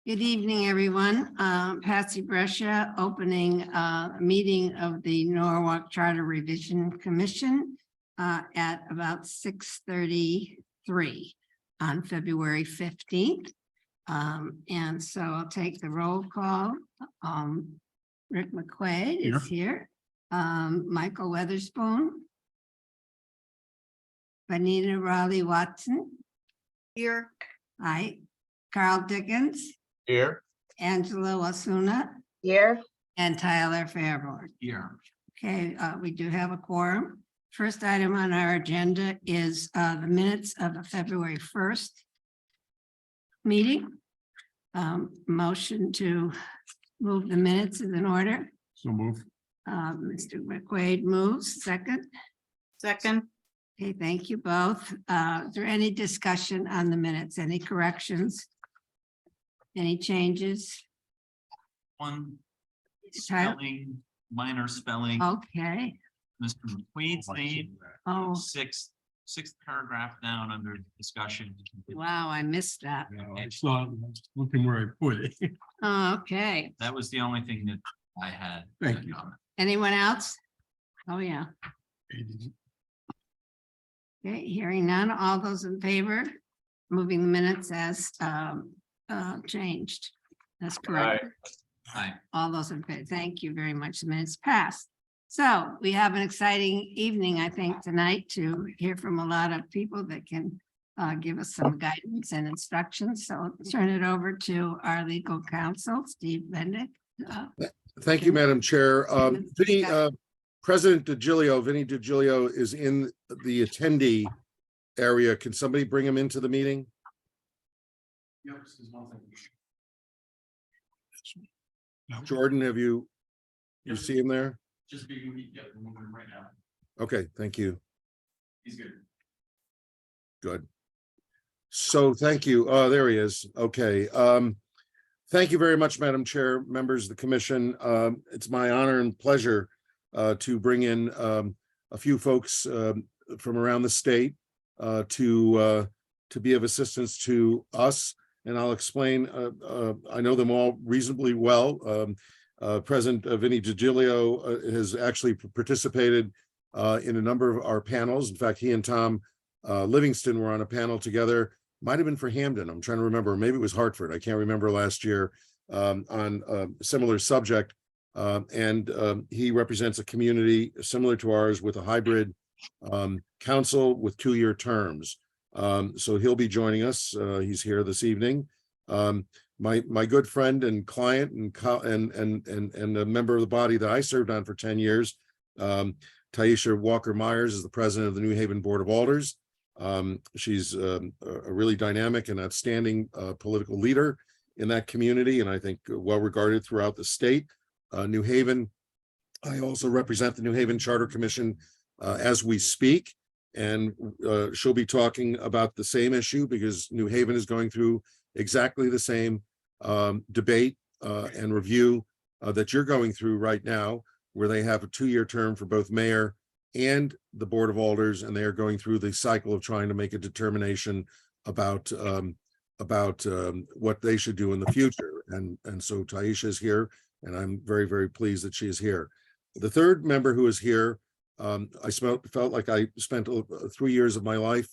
Good evening, everyone. Patsy Brescia opening a meeting of the Norwalk Charter Revision Commission at about 6:33 on February 15th. And so I'll take the roll call. Rick McQuaid is here. Michael Weatherspoon. Vanita Raleigh Watson. Here. Hi. Carl Dickens. Here. Angela Wasuna Here. and Tyler Fairborn. Here. Okay, we do have a quorum. First item on our agenda is the minutes of the February 1st meeting. Motion to move the minutes is in order. So move. Mr. McQuaid moves, second. Second. Okay, thank you both. Is there any discussion on the minutes? Any corrections? Any changes? One Tyler? spelling, minor spelling, Okay, Mr. McQueen's name, oh, sixth paragraph down under discussion. wow, I missed that. I saw, looking where I put it. Okay, That was the only thing that I had. Thank you. anyone else? Oh, yeah. Okay, hearing none. All those in favor, moving the minutes as changed. That's correct. Aye. All those in favor, thank you very much. The minutes passed. So we have an exciting evening, I think, tonight to hear from a lot of people that can give us some guidance and instructions. So I'll turn it over to our legal counsel, Steve Bendick. Thank you, Madam Chair. Vinny, President DiGilio, Vinny DiGilio is in the attendee area. Can somebody bring him into the meeting? Yep, this is one thing. Jordan, have you Yep. see him there? Just be, yeah, we're moving right now. Okay, thank you. He's good. Good. So thank you. There he is. Okay. Thank you very much, Madam Chair, members of the commission. It's my honor and pleasure to bring in a few folks from around the state to be of assistance to us. And I'll explain, I know them all reasonably well. President Vinny DiGilio has actually participated in a number of our panels. In fact, he and Tom Livingston were on a panel together. Might have been for Hamden. I'm trying to remember. Maybe it was Hartford. I can't remember last year on a similar subject. And he represents a community similar to ours with a hybrid council with 2-year terms. So he'll be joining us. He's here this evening. My good friend and client and a member of the body that I served on for 10 years, Taisha Walker Myers, is the president of the New Haven Board of Alders. She's a really dynamic and outstanding political leader in that community, and I think well regarded throughout the state. New Haven, I also represent the New Haven Charter Commission as we speak, and she'll be talking about the same issue because New Haven is going through exactly the same debate and review that you're going through right now, where they have a 2-year term for both mayor and the Board of Alders, and they are going through the cycle of trying to make a determination about what they should do in the future. And so Taisha is here, and I'm very, very pleased that she is here. The third member who is here, I felt like I spent 3 years of my life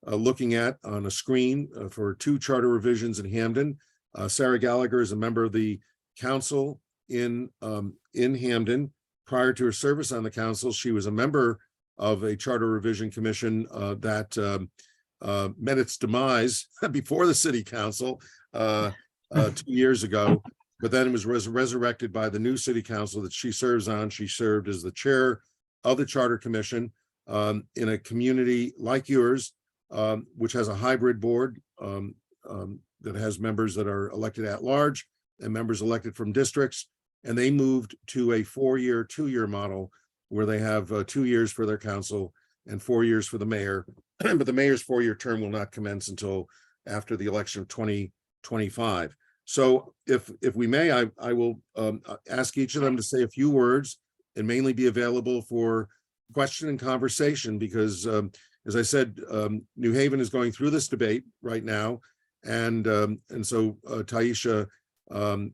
looking at on a screen for 2 charter revisions in Hamden. Sarah Gallagher is a member of the council in Hamden. Prior to her service on the council, she was a member of a charter revision commission that met its demise before the city council 2 years ago, but then it was resurrected by the new city council that she serves on. She served as the chair of the charter commission in a community like yours, which has a hybrid board that has members that are elected at large and members elected from districts. And they moved to a 4-year, 2-year model where they have 2 years for their council and 4 years for the mayor. But the mayor's 4-year term will not commence until after the election of 2025. So if we may, I will ask each of them to say a few words and mainly be available for question and conversation because as I said, New Haven is going through this debate right now. And so Taisha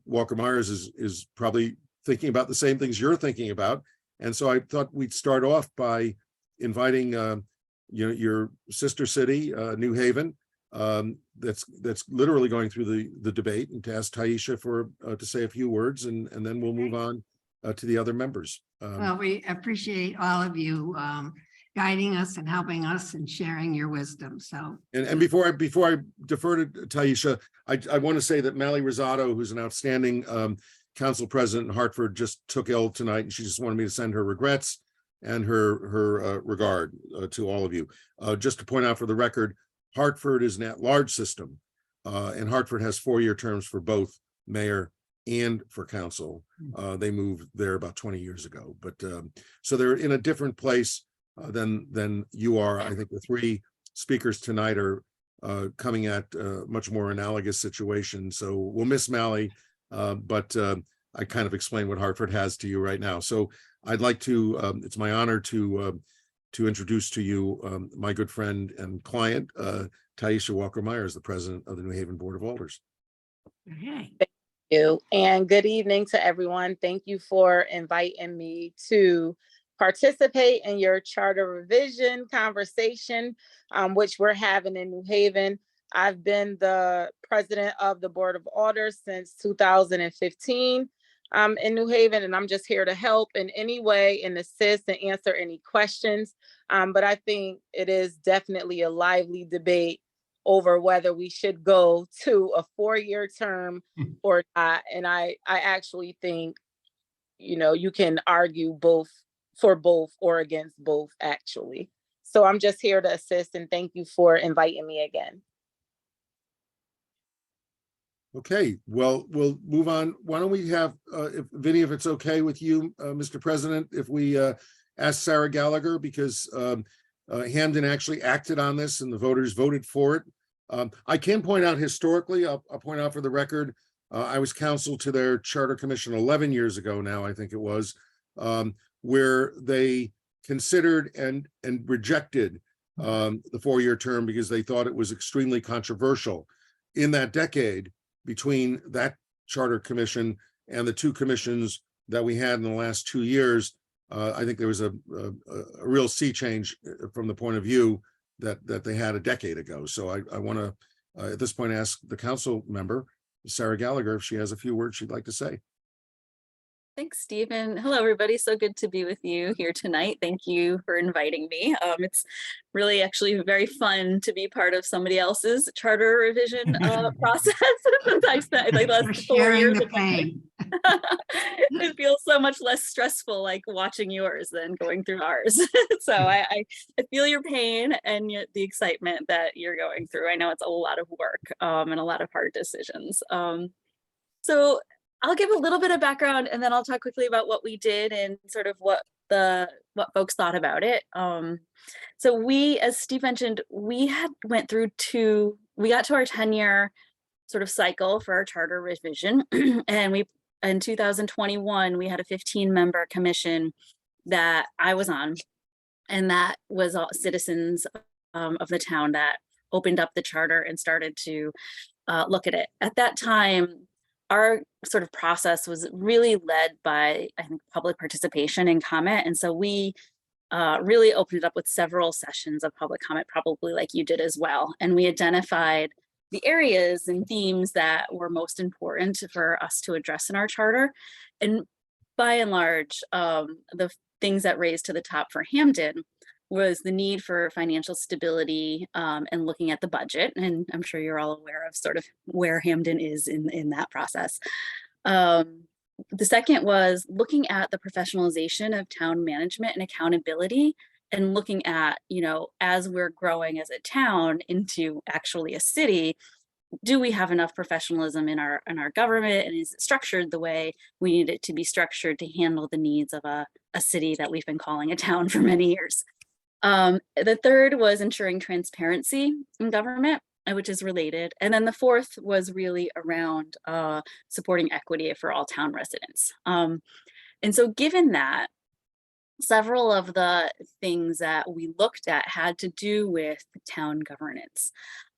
Walker Myers is probably thinking about the same things you're thinking about. And so I thought we'd start off by inviting your sister city, New Haven, that's literally going through the debate, and to ask Taisha to say a few words, and then we'll move on to the other members. Well, we appreciate all of you guiding us and helping us and sharing your wisdom. So, And before I defer to Taisha, I want to say that Mally Rosado, who's an outstanding council president in Hartford, just took ill tonight, and she just wanted me to send her regrets and her regard to all of you. Just to point out for the record, Hartford is an at-large system, and Hartford has 4-year terms for both mayor and for council. They moved there about 20 years ago, but so they're in a different place than you are. I think the 3 speakers tonight are coming at a much more analogous situation. So we'll miss Mally, but I kind of explained what Hartford has to you right now. So I'd like to, it's my honor to introduce to you my good friend and client, Taisha Walker Myers, the president of the New Haven Board of Alders. okay. You and good evening to everyone. Thank you for inviting me to participate in your charter revision conversation, which we're having in New Haven. I've been the president of the Board of Alders since 2015 in New Haven, and I'm just here to help in any way and assist and answer any questions. But I think it is definitely a lively debate over whether we should go to a 4-year term or not. And I actually think, you can argue both for both or against both, actually. So I'm just here to assist, and thank you for inviting me again. Okay, well, we'll move on. Why don't we have, Vinny, if it's okay with you, Mr. President, if we ask Sarah Gallagher, because Hamden actually acted on this and the voters voted for it. I can point out historically, I'll point out for the record, I was counsel to their charter commission 11 years ago now, I think it was, where they considered and rejected the 4-year term because they thought it was extremely controversial. In that decade, between that charter commission and the 2 commissions that we had in the last 2 years, I think there was a real sea change from the point of view that they had a decade ago. So I want to, at this point, ask the council member, Sarah Gallagher, if she has a few words she'd like to say. Thanks, Stephen. Hello, everybody. So good to be with you here tonight. Thank you for inviting me. It's really actually very fun to be part of somebody else's charter revision process. I spent like We're last 4 sharing years. the pain. It feels so much less stressful, like watching yours than going through ours. So I feel your pain and the excitement that you're going through. I know it's a lot of work and a lot of hard decisions. So I'll give a little bit of background, and then I'll talk quickly about what we did and sort of what folks thought about it. So we, as Steve mentioned, we got to our 10-year sort of cycle for our charter revision, and in 2021 we had a 15-member commission that I was on, and that was all citizens of the town that opened up the charter and started to look at it. At that time, our sort of process was really led by, I think, public participation and comment. And so we really opened it up with several sessions of public comment, probably like you did as well. And we identified the areas and themes that were most important for us to address in our charter. And by and large, the things that raised to the top for Hamden was the need for financial stability and looking at the budget. And I'm sure you're all aware of sort of where Hamden is in that process. The second was looking at the professionalization of town management and accountability, and looking at, as we're growing as a town into actually a city, do we have enough professionalism in our government, and is it structured the way we need it to be structured to handle the needs of a city that we've been calling a town for many years. The third was ensuring transparency in government, which is related. And then the fourth was really around supporting equity for all town residents. And so given that, several of the things that we looked at had to do with town governance.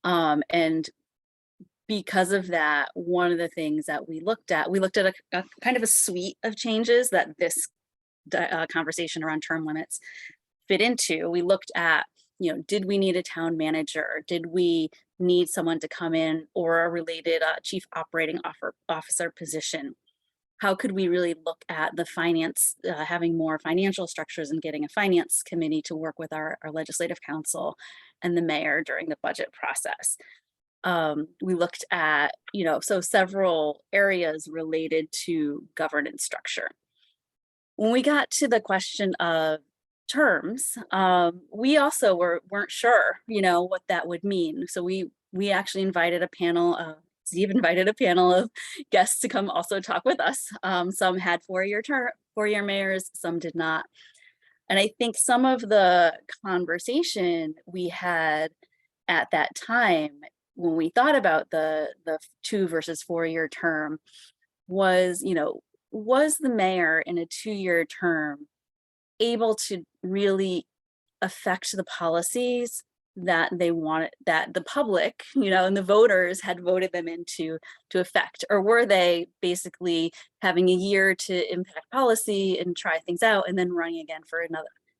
And because of that, one of the things that we looked at a kind of a suite of changes that this conversation around term limits fit into. We looked at, did we need a town manager? Did we need someone to come in, or a related chief operating officer position? How could we really look at the finance, having more financial structures and getting a finance committee to work with our legislative council and the mayor during the budget process? We looked at, so several areas related to governance structure. When we got to the question of terms, we also weren't sure, what that would mean. So we actually invited a panel of, Steve invited a panel of guests to come also talk with us. Some had four-year mayors, some did not. And I think some of the conversation we had at that time, when we thought about the 2 versus 4-year term, was, was the mayor in a 2-year term able to really affect the policies that they wanted, that the public, and the voters had voted them into effect? Or were they basically having a year to impact policy and try things out, and then running again for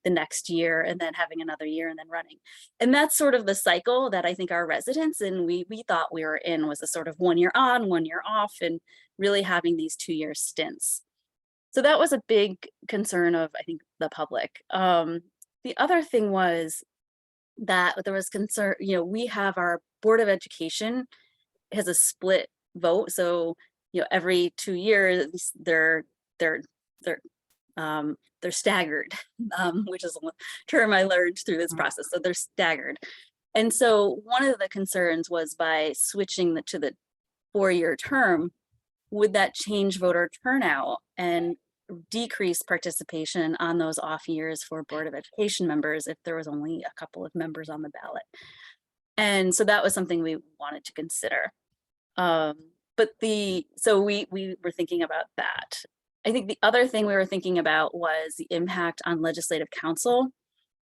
the next year, and then having another year and then running? And that's sort of the cycle that I think our residents and we thought we were in, was a sort of 1 year on, 1 year off, and really having these 2-year stints. So that was a big concern of, I think, the public. The other thing was that there was concern, we have our Board of Education has a split vote. So, every 2 years, they're staggered, which is a term I learned through this process. So they're staggered. And so one of the concerns was, by switching to the 4-year term, would that change voter turnout and decrease participation on those off years for Board of Education members if there was only a couple of members on the ballot? And so that was something we wanted to consider. So we were thinking about that. I think the other thing we were thinking about was the impact on legislative council,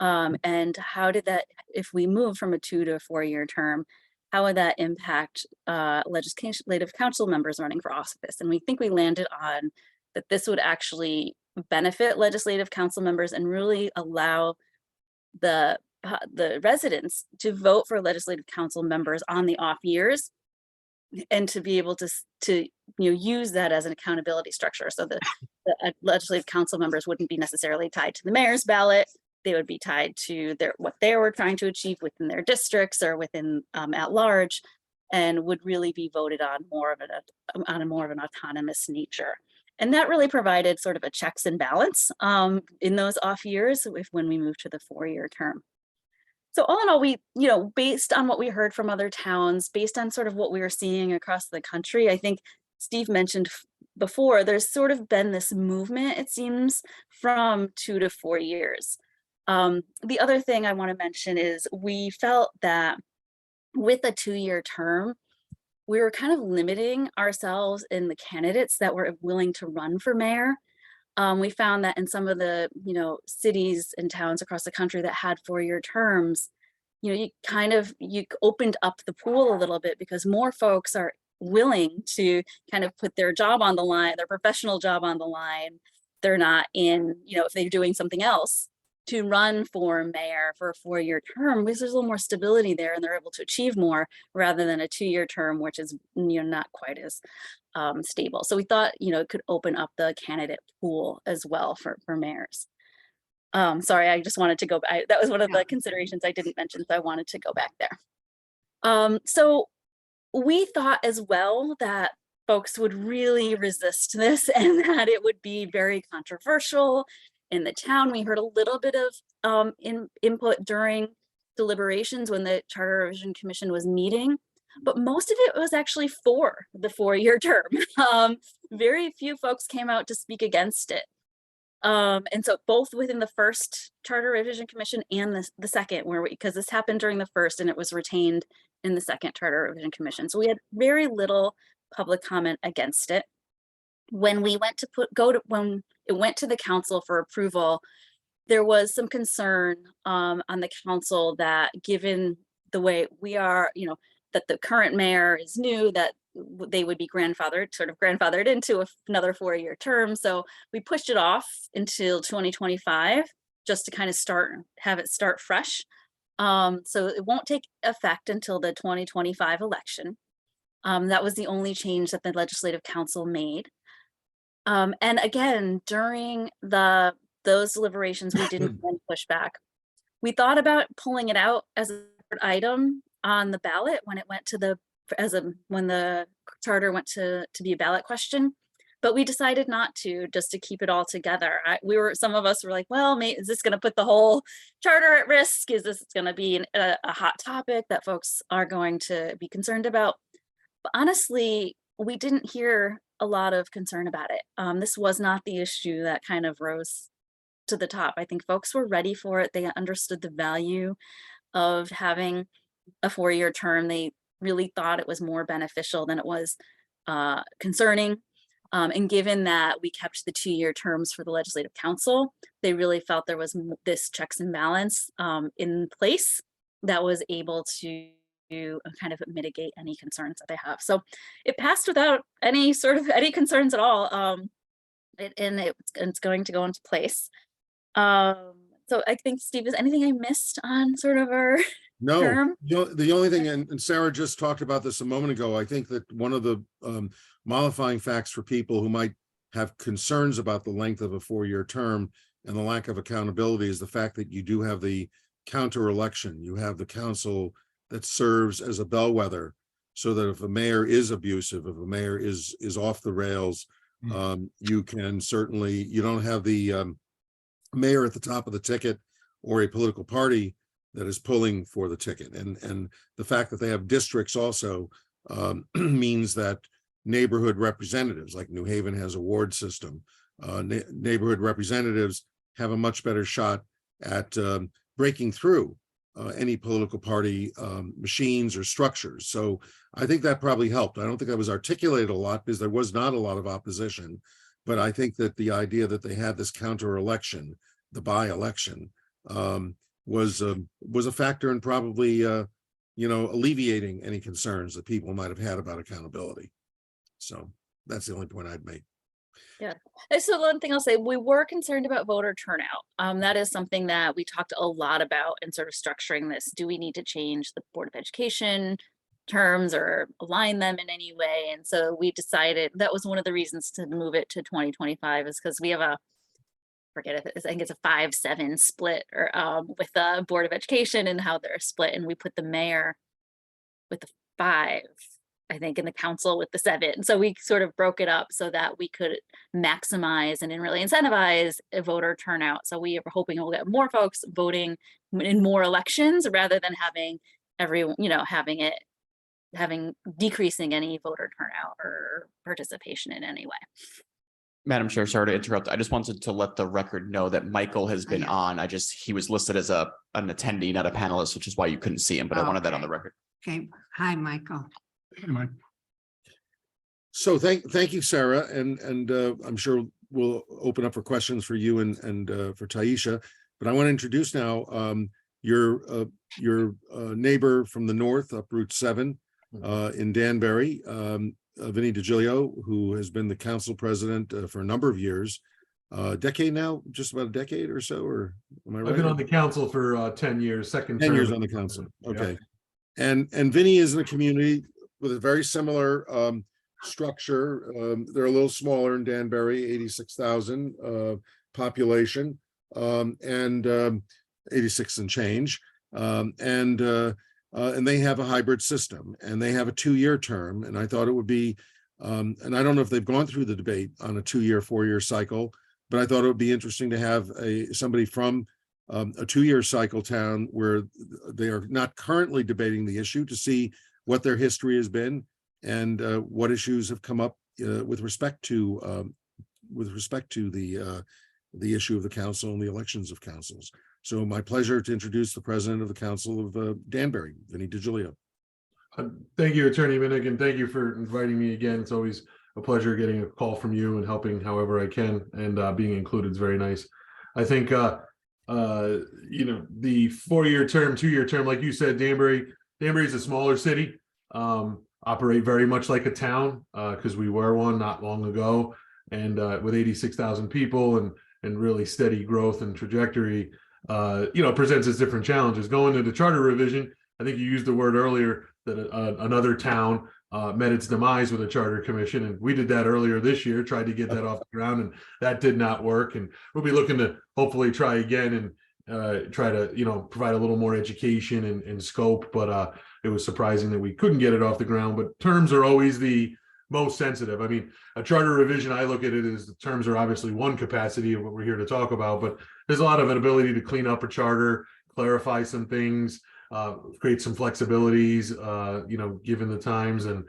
and how did that, if we move from a 2 to a 4-year term, how would that impact legislative council members running for office? And we think we landed on that this would actually benefit legislative council members and really allow the residents to vote for legislative council members on the off years, and to be able to use that as an accountability structure. So the legislative council members wouldn't be necessarily tied to the mayor's ballot. They would be tied to what they were trying to achieve within their districts or within at large, and would really be voted on more of an autonomous nature. And that really provided sort of a checks and balance in those off years when we moved to the 4-year term. So all in all, we, based on what we heard from other towns, based on sort of what we were seeing across the country, I think Steve mentioned before, there's sort of been this movement, it seems, from 2 to 4 years. The other thing I want to mention is we felt that with a 2-year term, we were kind of limiting ourselves in the candidates that were willing to run for mayor. We found that in some of the, cities and towns across the country that had 4-year terms, you opened up the pool a little bit, because more folks are willing to kind of put their job on the line, their professional job on the line. They're not in, if they're doing something else, to run for mayor for a 4-year term, because there's a little more stability there and they're able to achieve more, rather than a 2-year term, which is not quite as stable. So we thought, it could open up the candidate pool as well for mayors. Sorry, I just wanted to go back. That was one of the considerations I didn't mention, so I wanted to go back there. So we thought as well that folks would really resist this, and that it would be very controversial in the town. We heard a little bit of input during deliberations when the Charter Revision Commission was meeting, but most of it was actually for the 4-year term. Very few folks came out to speak against it. And so both within the first Charter Revision Commission and the second, because this happened during the first and it was retained in the second Charter Revision Commission. So we had very little public comment against it. When we went to when it went to the council for approval, there was some concern on the council that, given the way we are, that the current mayor is new, that they would be grandfathered into another 4-year term. So we pushed it off until 2025, just to kind of have it start fresh. So it won't take effect until the 2025 election. That was the only change that the Legislative Council made. And again, during those deliberations, we didn't push back. We thought about pulling it out as a separate item on the ballot when it went to when the charter went to be a ballot question, but we decided not to, just to keep it all together. Some of us were like, well, is this going to put the whole charter at risk? Is this going to be a hot topic that folks are going to be concerned about? But honestly, we didn't hear a lot of concern about it. This was not the issue that kind of rose to the top. I think folks were ready for it. They understood the value of having a 4-year term. They really thought it was more beneficial than it was concerning. And given that we kept the 2-year terms for the Legislative Council, they really felt there was this checks and balance in place that was able to kind of mitigate any concerns that they have. So it passed without any concerns at all. It's going to go into place. So I think, Steve, is anything I missed on sort of our No, term? the only thing, and Sarah just talked about this a moment ago, I think that one of the mollifying facts for people who might have concerns about the length of a 4-year term and the lack of accountability is the fact that you do have the counter election. You have the council that serves as a bellwether, so that if a mayor is abusive, if a mayor is off the rails, you don't have the mayor at the top of the ticket or a political party that is pulling for the ticket. And the fact that they have districts also means that neighborhood representatives, like New Haven has a ward system, neighborhood representatives have a much better shot at breaking through any political party machines or structures. So I think that probably helped. I don't think that was articulated a lot because there was not a lot of opposition, but I think that the idea that they had this counter election, the by-election, was a factor in probably alleviating any concerns that people might have had about accountability. So that's the only point I'd make. Yeah. So one thing I'll say, we were concerned about voter turnout. That is something that we talked a lot about in sort of structuring this. Do we need to change the Board of Education terms or align them in any way? And so we decided that was one of the reasons to move it to 2025 is because we have I think it's a 5-7 split or with the Board of Education and how they're split. And we put the mayor with the 5, I think, in the council with the 7. So we sort of broke it up so that we could maximize and really incentivize a voter turnout. So we are hoping we'll get more folks voting in more elections rather than having everyone, having decreasing any voter turnout or participation in any way. Madam Chair, sorry to interrupt. I just wanted to let the record know that Michael has been on. He was listed as an attendee, not a panelist, which is why you couldn't see him, but I wanted that on the record. Okay. Hi, Michael. Mike. So thank you, Sarah, and I'm sure we'll open up for questions for you and for Taisha. But I want to introduce now your neighbor from the north up Route 7 in Danbury, Vinnie DiGilio, who has been the council president for a number of years, decade now, just about a decade or so, or am I right? I've been on the council for 10 years, 10 years on the council. Okay. Yeah. And Vinnie is in a community with a very similar structure. They're a little smaller in Danbury, 86,000 population, and 86 and change. And they have a hybrid system, and they have a 2-year term. And I thought it would be, and I don't know if they've gone through the debate on a 2-year, 4-year cycle, but I thought it would be interesting to have somebody from a 2-year cycle town where they are not currently debating the issue to see what their history has been and what issues have come up with respect to the issue of the council and the elections of councils. So my pleasure to introduce the president of the council of Danbury, Vinnie DiGilio. Thank you, Attorney Minnick, and thank you for inviting me again. It's always a pleasure getting a call from you and helping however I can, and being included is very nice. I think the 4-year term, 2-year term, like you said, Danbury is a smaller city. operate very much like a town, because we were one not long ago. And with 86,000 people and really steady growth and trajectory, presents its different challenges. Going into charter revision, I think you used the word earlier that another town met its demise with a charter commission, and we did that earlier this year, tried to get that off the ground, and that did not work. And we'll be looking to hopefully try again and try to provide a little more education and scope. But it was surprising that we couldn't get it off the ground. But terms are always the most sensitive. I mean, a charter revision, I look at it as the terms are obviously one capacity of what we're here to talk about, but there's a lot of an ability to clean up a charter, clarify some things, create some flexibilities, given the times and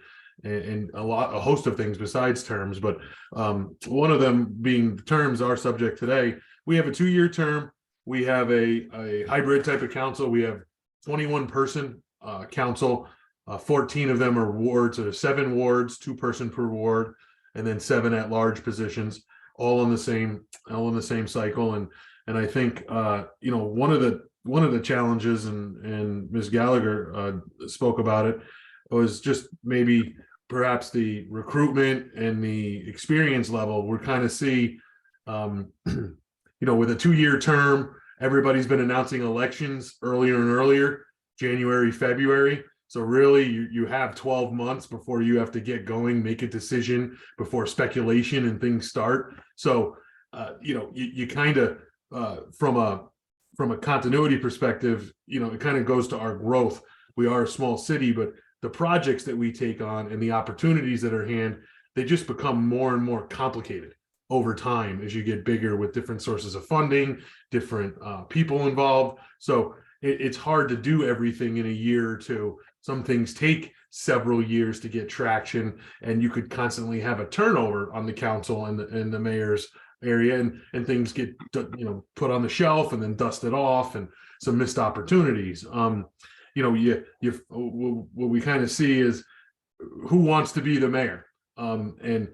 a host of things besides terms. But one of them being terms, our subject today. We have a 2-year term. We have a hybrid type of council. We have 21 person council. 14 of them are wards, so 7 wards, 2 person per ward, and then 7 at-large positions, all in the same cycle. And I think one of the challenges, and Ms. Gallagher spoke about it, was just maybe perhaps the recruitment and the experience level. We're kind of see, with a 2-year term, everybody's been announcing elections earlier and earlier, January, February. So really, you have 12 months before you have to get going, make a decision before speculation and things start. So, you kind of, from a continuity perspective, it kind of goes to our growth. We are a small city, but the projects that we take on and the opportunities that are at hand, they just become more and more complicated over time as you get bigger with different sources of funding, different people involved. So it's hard to do everything in a year or two. Some things take several years to get traction, and you could constantly have a turnover on the council and the mayor's area, and things get put on the shelf and then dusted off, and some missed opportunities. What we kind of see is who wants to be the mayor, and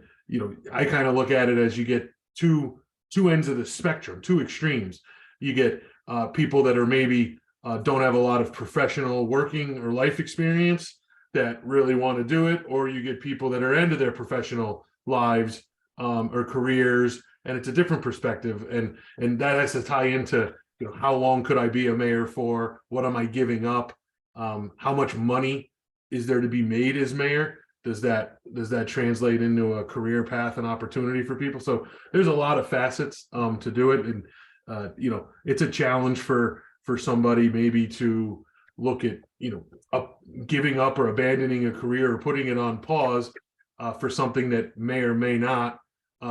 I kind of look at it as you get two ends of the spectrum, 2 extremes. You get people that are maybe don't have a lot of professional working or life experience that really want to do it, or you get people that are into their professional lives or careers, and it's a different perspective, and that has to tie into how long could I be a mayor for, what am I giving up, how much money is there to be made as mayor, does that translate into a career path and opportunity for people? So there's a lot of facets to do it, and it's a challenge for somebody maybe to look at, giving up or abandoning a career or putting it on pause for something that may or may not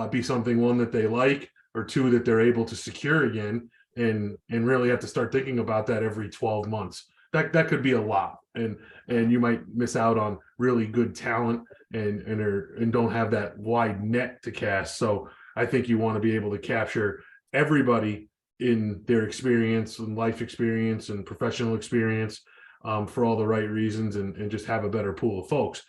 be something, 1, that they like, or 2, that they're able to secure again, and really have to start thinking about that every 12 months. That could be a lot, and you might miss out on really good talent and don't have that wide net to cast. So I think you want to be able to capture everybody in their experience and life experience and professional experience for all the right reasons, and just have a better pool of folks.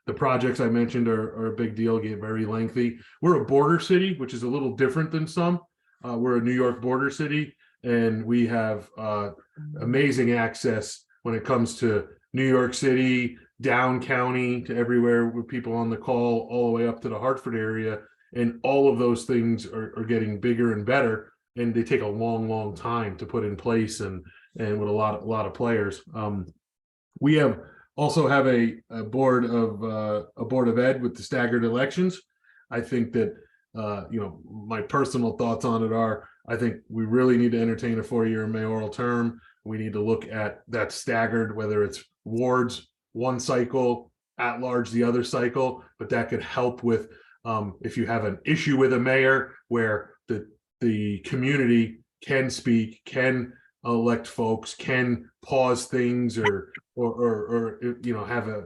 The projects I mentioned are a big deal, get very lengthy. We're a border city, which is a little different than some. We're a New York border city, and we have amazing access when it comes to New York City, down county, to everywhere, with people on the call, all the way up to the Hartford area. And all of those things are getting bigger and better, and they take a long time to put in place, and with a lot of players. We also have a board of ed with the staggered elections. I think that my personal thoughts on it are, I think we really need to entertain a 4-year mayoral term. We need to look at that staggered, whether it's wards, 1 cycle, at large the other cycle, but that could help with if you have an issue with a mayor where the community can speak, can elect folks, can pause things, or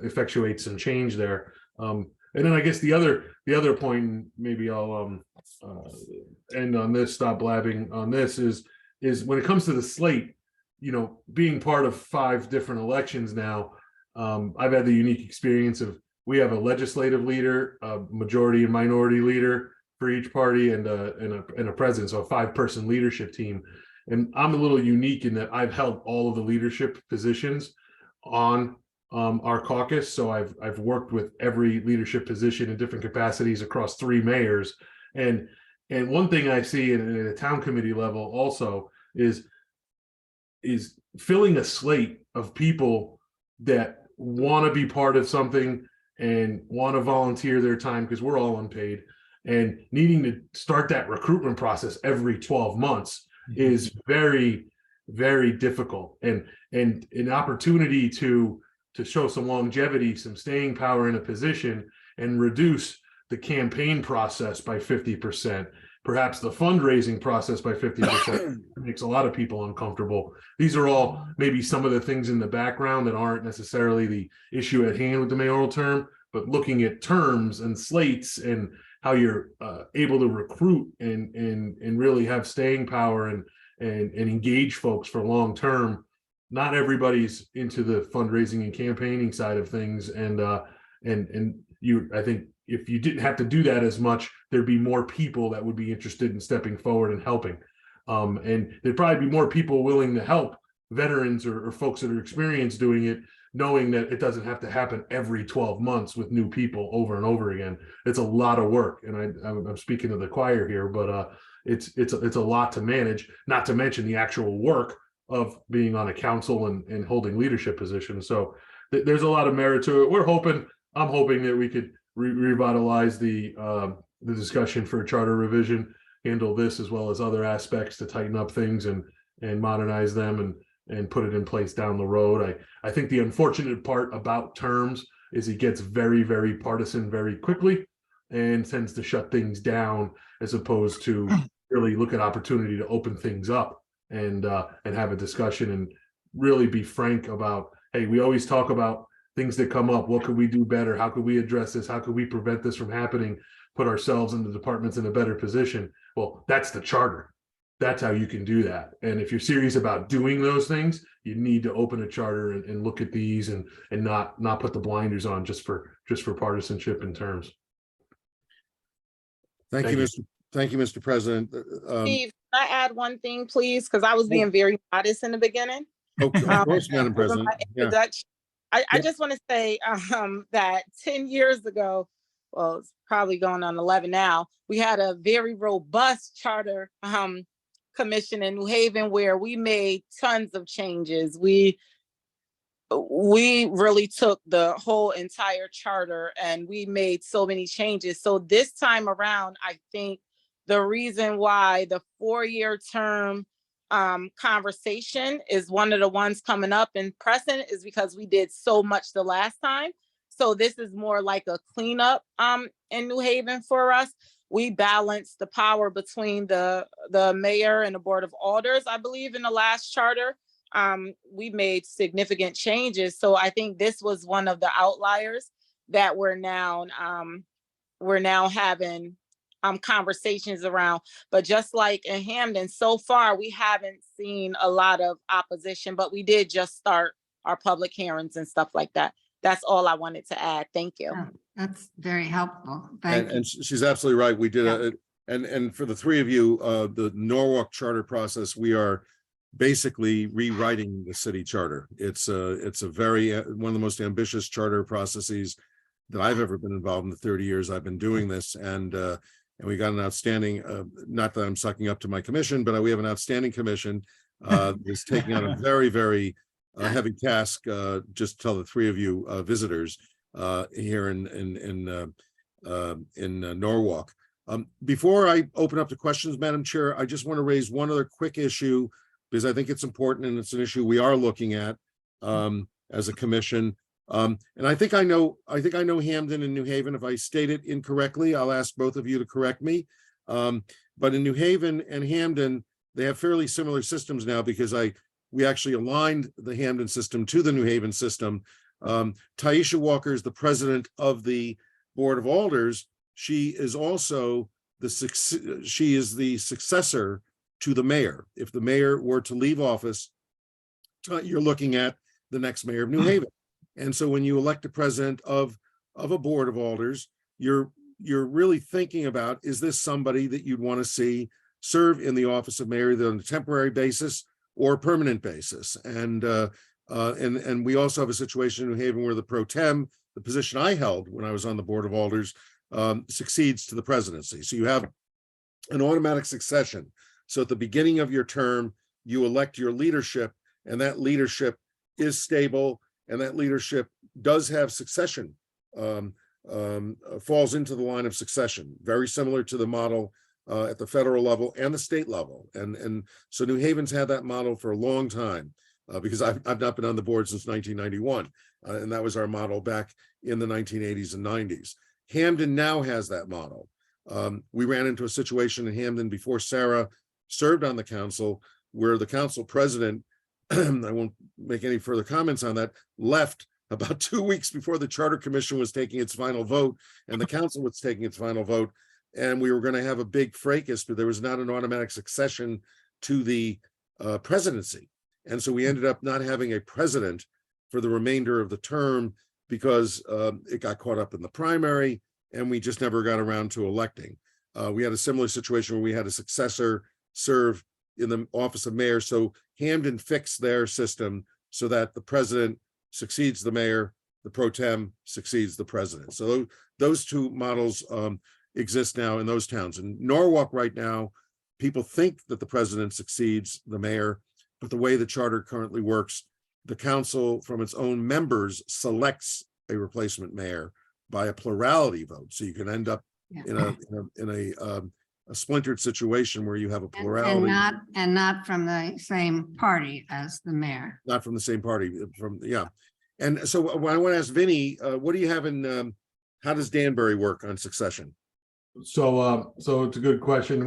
effectuate some change there. And then I guess the other point, maybe I'll end on this, stop blabbing on this, is when it comes to the slate, being part of 5 different elections now, I've had the unique experience of, we have a legislative leader, a majority and minority leader for each party, and a president, so a 5-person leadership team. And I'm a little unique in that I've held all of the leadership positions on our caucus. So I've worked with every leadership position in different capacities across 3 mayors. And one thing I see at a town committee level also is filling a slate of people that want to be part of something and want to volunteer their time, because we're all unpaid, and needing to start that recruitment process every 12 months is very, very difficult. And an opportunity to show some longevity, some staying power in a position, and reduce the campaign process by 50%, perhaps the fundraising process by 50%, makes a lot of people uncomfortable. These are all maybe some of the things in the background that aren't necessarily the issue at hand with the mayoral term, but looking at terms and slates and how you're able to recruit and really have staying power and engage folks for long term. Not everybody's into the fundraising and campaigning side of things, and I think if you didn't have to do that as much, there'd be more people that would be interested in stepping forward and helping. And there'd probably be more people willing to help veterans or folks that are experienced doing it, knowing that it doesn't have to happen every 12 months with new people over and over again. It's a lot of work, and I'm speaking to the choir here, but it's a lot to manage, not to mention the actual work of being on a council and holding leadership positions. So there's a lot of merit to it. I'm hoping that we could revitalize the discussion for a charter revision, handle this as well as other aspects to tighten up things and modernize them and put it in place down the road. I think the unfortunate part about terms is it gets very, very partisan very quickly and tends to shut things down, as opposed to really look at opportunity to open things up and have a discussion and really be frank about, hey, we always talk about things that come up. What could we do better? How could we address this? How could we prevent this from happening? Put ourselves and the departments in a better position. Well, that's the charter. That's how you can do that. And if you're serious about doing those things, you need to open a charter and look at these and not put the blinders on just for partisanship in terms. Thank you, Mr. President. Steve, can I add one thing, please? Because I was being very modest in the beginning. Of course, Madam President. Yeah. I just want to say that 10 years ago, well, it's probably going on 11 now, we had a very robust charter commission in New Haven where we made tons of changes. We really took the whole entire charter and we made so many changes. So this time around, I think the reason why the 4-year term conversation is one of the ones coming up in precedent is because we did so much the last time. So this is more like a cleanup in New Haven for us. We balanced the power between the mayor and the board of alders, I believe, in the last charter. We made significant changes. So I think this was one of the outliers that we're now having conversations around. But just like in Hampden, so far, we haven't seen a lot of opposition, but we did just start our public hearings and stuff like that. That's all I wanted to add. Thank you. Oh, that's very helpful. Thank you. And she's absolutely right. We did and for the 3 of you, the Norwalk charter process, we are basically rewriting the city charter. It's a very one of the most ambitious charter processes that I've ever been involved in the 30 years I've been doing this. And we got an outstanding, not that I'm sucking up to my commission, but we have an outstanding commission that's taking on a very, very heavy task, just to tell the 3 of you visitors here in Norwalk. Before I open up to questions, Madam Chair, I just want to raise one other quick issue because I think it's important and it's an issue we are looking at as a commission. And I think I know Hampden and New Haven. If I state it incorrectly, I'll ask both of you to correct me. But in New Haven and Hampden, they have fairly similar systems now because we actually aligned the Hampden system to the New Haven system. Taisha Walker is the president of the Board of Alders. She is also the successor to the mayor. If the mayor were to leave office, you're looking at the next mayor of New Haven. And so when you elect a president of a Board of Alders, you're really thinking about, is this somebody that you'd want to see serve in the office of mayor either on a temporary basis or permanent basis? And And we also have a situation in New Haven where the pro tem, the position I held when I was on the Board of Alders, succeeds to the presidency. So you have an automatic succession. So at the beginning of your term, you elect your leadership, and that leadership is stable, and that leadership does have succession, falls into the line of succession, very similar to the model at the federal level and the state level. And so New Haven's had that model for a long time, because I've not been on the board since 1991. And that was our model back in the 1980s and 90s. Hamden now has that model. We ran into a situation in Hamden before Sarah served on the council, where the council president, I won't make any further comments on that, left about 2 weeks before the Charter Commission was taking its final vote and the council was taking its final vote. And we were going to have a big fracas, but there was not an automatic succession to the presidency. And so we ended up not having a president for the remainder of the term because it got caught up in the primary and we just never got around to electing. We had a similar situation where we had a successor serve in the office of mayor. So Hamden fixed their system so that the president succeeds the mayor, the pro tem succeeds the president. So those two models exist now in those towns. In Norwalk right now, people think that the president succeeds the mayor, but the way the charter currently works, the council from its own members selects a replacement mayor by a plurality vote. So you can end up in a splintered situation where you have a plurality. And not from the same party as the mayor. Not from the same party, yeah. And so I want to ask Vinny, what do you have in, how does Danbury work on succession? So it's a good question.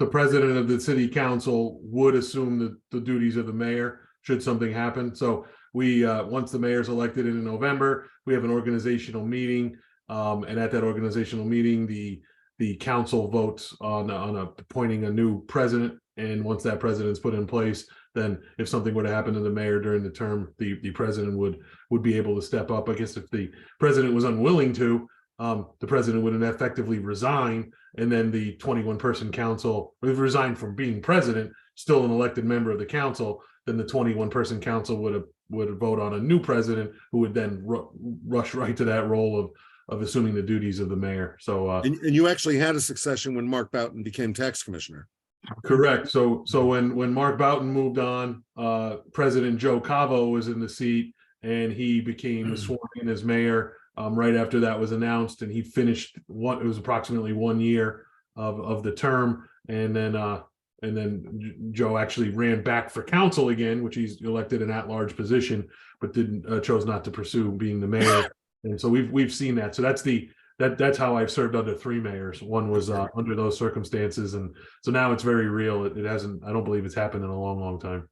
The president of the city council would assume the duties of the mayor should something happen. So we, once the mayor's elected in November, we have an organizational meeting. And at that organizational meeting, the council votes on appointing a new president. And once that president's put in place, then if something were to happen to the mayor during the term, the president would be able to step up. I guess if the president was unwilling to, the president would effectively resign, and then the 21-person council would resign from being president, still an elected member of the council. Then the 21-person council would vote on a new president, who would then rush right to that role of assuming the duties of the mayor. So and you actually had a succession when Mark Boughton became tax commissioner. Correct. So when Mark Boughton moved on, President Joe Cavo was in the seat, and he became sworn in as mayor right after that was announced, and he finished it was approximately 1 year of the term, and then Joe actually ran back for council again, which he's elected an at-large position, but chose not to pursue being the mayor. And so we've seen that. So that's how I've served under 3 mayors. One was under those circumstances, and so now it's very real. It hasn't. I don't believe it's happened in a long time.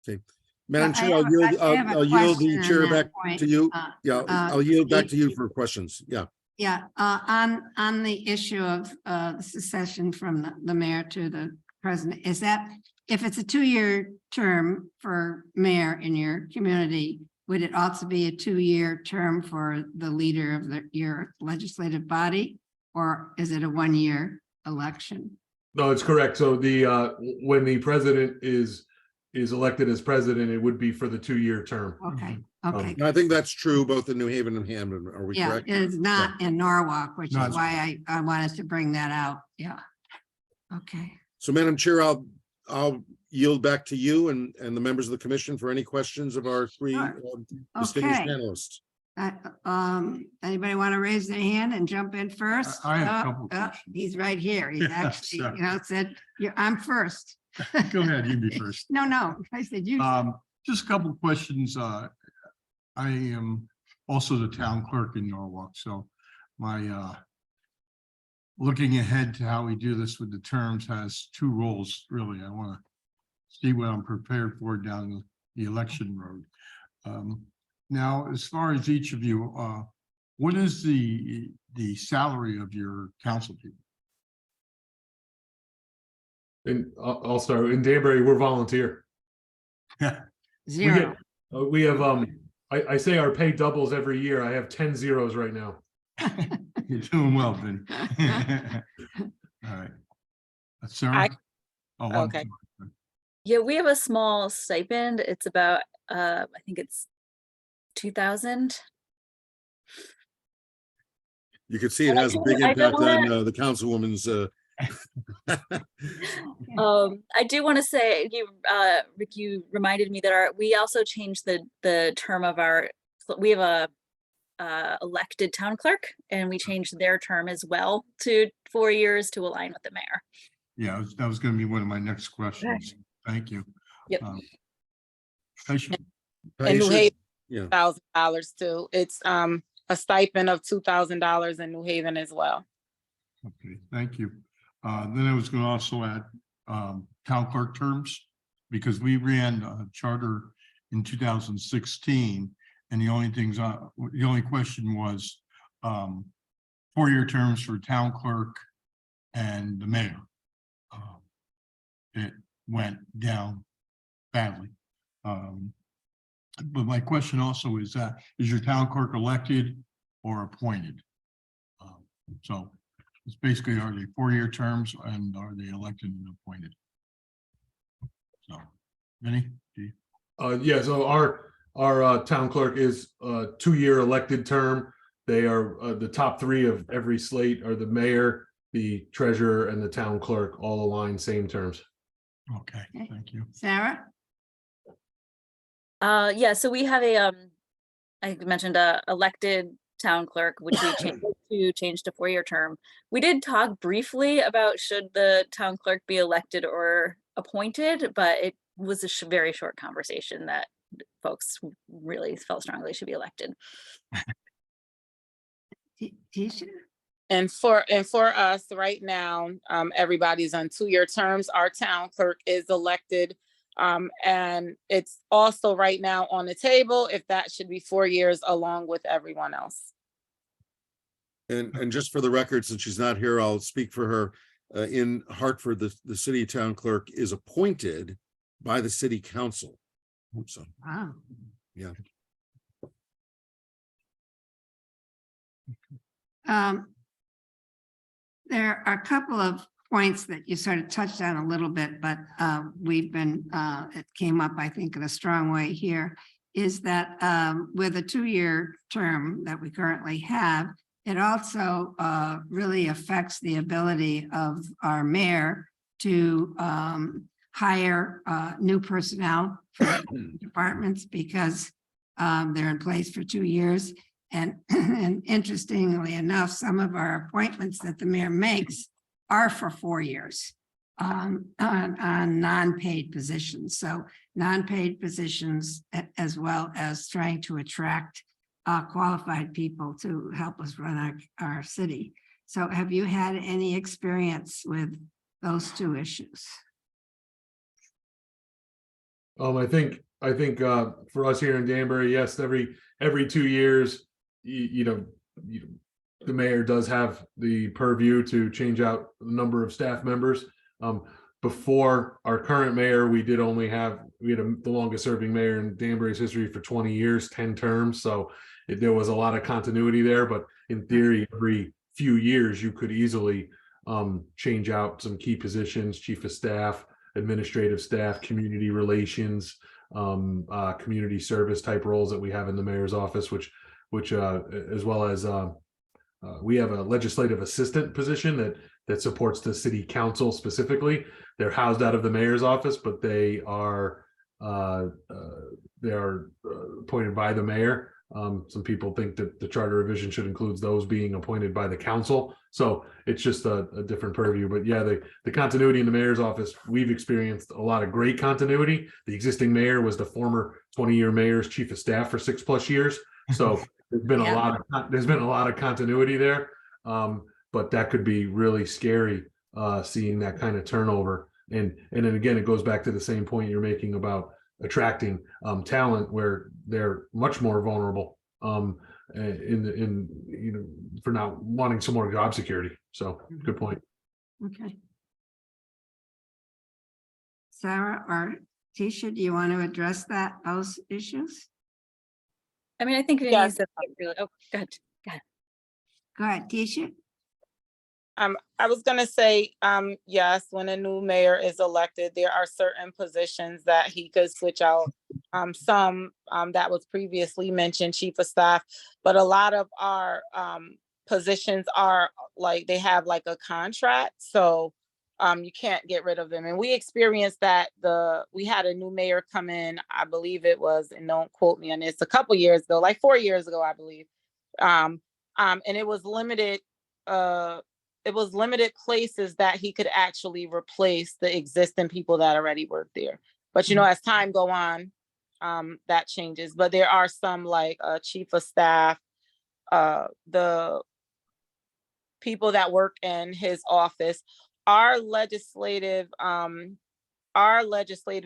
Okay, Madam I Chair, have a I'll yield the question chair on that back point. to you. I'll yield back to you for questions. Yeah. Yeah, on the issue of the secession from the mayor to the president, is that if it's a 2-year term for mayor in your community, would it also be a 2-year term for the leader of your legislative body, or is it a 1-year election? No, it's correct. So when the president is elected as president, it would be for the 2-year term. Okay, okay. And I think that's true both in New Haven and Hamden. Are we Yeah, correct? it is not in Norwalk, which No, is it's- why I wanted to bring that out. Yeah. Okay. So Madam Chair, I'll yield back to you and the members of the commission for any questions of our 3 Sure. distinguished Okay. panelists. Anybody want to raise their hand and jump in first? I have a Oh, couple oh, questions. he's right here. He's Yeah, actually, sorry. said, I'm first. Go ahead, you be first. No, I said you. Just a couple of questions. I am also the town clerk in Norwalk, so my looking ahead to how we do this with the terms has 2 roles, really. I want to see what I'm prepared for down the election road. Now, as far as each of you, what is the salary of your council people? And I'll start. In Danbury, we're volunteer. Zero. We have I say our pay doubles every year. I have 10 zeros right now. You're doing well, Vin. All right. Sarah? I- Oh, I'm okay. sorry. Yeah, we have a small stipend. It's about, I think it's 2,000. You could see it And I has a do- big I don't impact on wanna- the councilwoman's I do want to say, Rick, you reminded me that we also changed the term of we have a elected town clerk, and we changed their term as well to 4 years to align with the mayor. Yeah, that was gonna be one of my next questions. Thank you. Yep. Taisha? In New Taisha? Haven, Yeah, $1,000 too. It's a stipend of $2,000 in New Haven as well. Okay, thank you. Then I was gonna also add town clerk terms, because we ran a charter in 2016. And the only question was 4-year terms for town clerk and the mayor. It went down badly. But my question also is is your town clerk elected or appointed? So it's basically, are they 4-year terms and are they elected and appointed? So, Vinny? do you- Yeah, so our town clerk is a 2-year elected term. They are the top 3 of every slate are the mayor, the treasurer, and the town clerk, all aligned same terms. Okay, thank you. Sarah? Yeah, so we have I mentioned a elected town clerk, which we changed to 4-year term. We did talk briefly about should the town clerk be elected or appointed, but it was a very short conversation that folks really felt strongly should be elected. Tisha? And for us right now, everybody's on 2-year terms. Our town clerk is elected. And it's also right now on the table if that should be 4 years along with everyone else. and just for the record, since she's not here, I'll speak for her. In Hartford, the city town clerk is appointed by the city council. So, Wow. yeah. There are a couple of points that you sort of touched on a little bit, but we've been, it came up, I think, in a strong way here, is that with a 2-year term that we currently have, it also really affects the ability of our mayor to hire new personnel for departments because they're in place for 2 years. And interestingly enough, some of our appointments that the mayor makes are for 4 years on non-paid positions. So non-paid positions, as well as trying to attract qualified people to help us run our city. So have you had any experience with those 2 issues? I think for us here in Danbury, yes, every 2 years, the mayor does have the purview to change out the number of staff members. Before our current mayor, we had the longest serving mayor in Danbury's history for 20 years, 10 terms. So there was a lot of continuity there, but in theory, every few years, you could easily change out some key positions, chief of staff, administrative staff, community relations, community service type roles that we have in the mayor's office, which as well as we have a legislative assistant position that supports the city council specifically. They're housed out of the mayor's office, but they are appointed by the mayor. Some people think that the charter revision should include those being appointed by the council. So it's just a different purview. But yeah, the continuity in the mayor's office, we've experienced a lot of great continuity. The existing mayor was the former 20-year mayor's chief of staff for 6+ years. So there's been a lot of continuity there. But that could be really scary, seeing that kind of turnover. And then again, it goes back to the same point you're making about attracting talent where they're much more vulnerable for not wanting some more job security. So good point. Okay. Sarah or Tisha, do you want to address those issues? I mean, I think Yes. Vinny's really, oh, go ahead. Go ahead, Tisha. I was gonna say, yes, when a new mayor is elected, there are certain positions that he could switch out. Some, that was previously mentioned, chief of staff, but a lot of our, positions are like, they have like a contract, so you can't get rid of them. And we experienced that we had a new mayor come in, I believe it was, and don't quote me on this, a couple years ago, like 4 years ago, I believe. And it was limited, places that he could actually replace the existing people that already work there. But as time go on, that changes. But there are some like chief of staff, the people that work in his office. Our legislative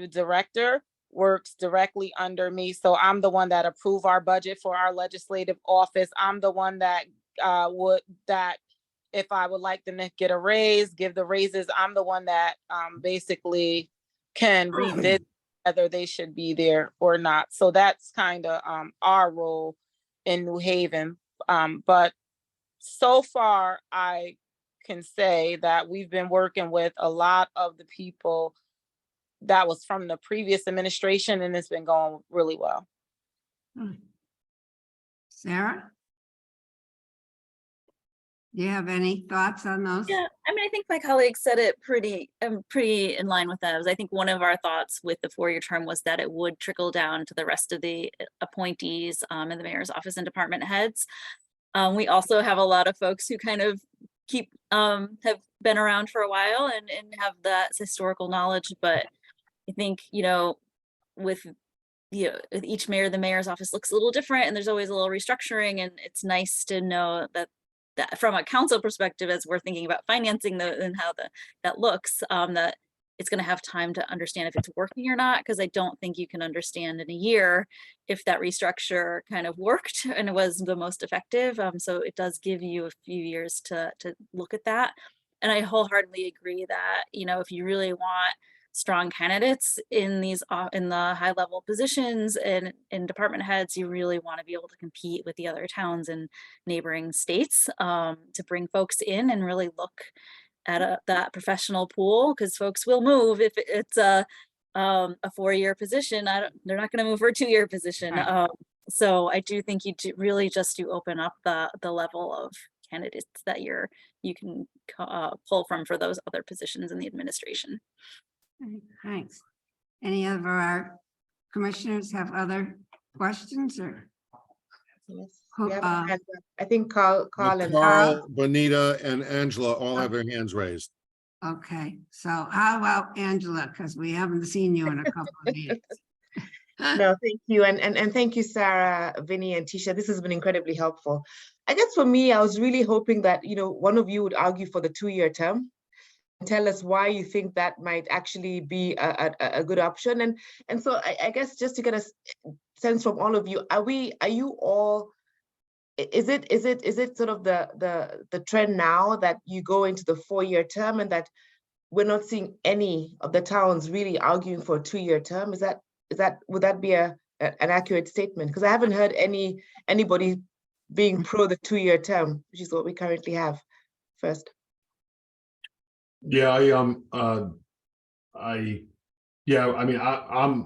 director works directly under me. So I'm the one that approve our budget for our legislative office. I'm the one that if I would like them to get a raise, give the raises. I'm the one that basically can revisit whether they should be there or not. So that's kind of our role in New Haven. But so far, I can say that we've been working with a lot of the people that was from the previous administration, and it's been going really well. Sarah? Do you have any thoughts on those? Yeah, I mean, I think my colleague said it pretty in line with those. I think one of our thoughts with the 4-year term was that it would trickle down to the rest of the appointees in the mayor's office and department heads. We also have a lot of folks who kind of have been around for a while and have that historical knowledge. But I think, with each mayor, the mayor's office looks a little different, and there's always a little restructuring, and it's nice to know that from a council perspective, as we're thinking about financing and how that looks, that it's going to have time to understand if it's working or not, because I don't think you can understand in a year if that restructure kind of worked and it was the most effective. So it does give you a few years to look at that. And I wholeheartedly agree that, if you really want strong candidates in these in the high level positions and in department heads, you really want to be able to compete with the other towns and neighboring states to bring folks in and really look at that professional pool, because folks will move if it's a 4-year position. They're not going to move for a 2-year position. Right. So I do think you really just do open up the level of candidates that you can pull from for those other positions in the administration. Okay, thanks. Any of our commissioners have other questions or? Yes. Who, We have a hand up. I think Carl and Carl, Bonita, and Angela all have their hands raised. Okay, so how about Angela? Because we haven't seen you in a couple of meetings. No, thank you. And thank you, Sarah, Vinny, and Tisha. This has been incredibly helpful. I guess for me, I was really hoping that, one of you would argue for the 2-year term. Tell us why you think that might actually be a good option. And so I guess just to get a sense from all of you, are you all, is it sort of the trend now that you go into the 4-year term and that we're not seeing any of the towns really arguing for a 2-year term? Would that be an accurate statement? Because I haven't heard anybody being pro the 2-year term, which is what we currently have. First. Yeah, I'm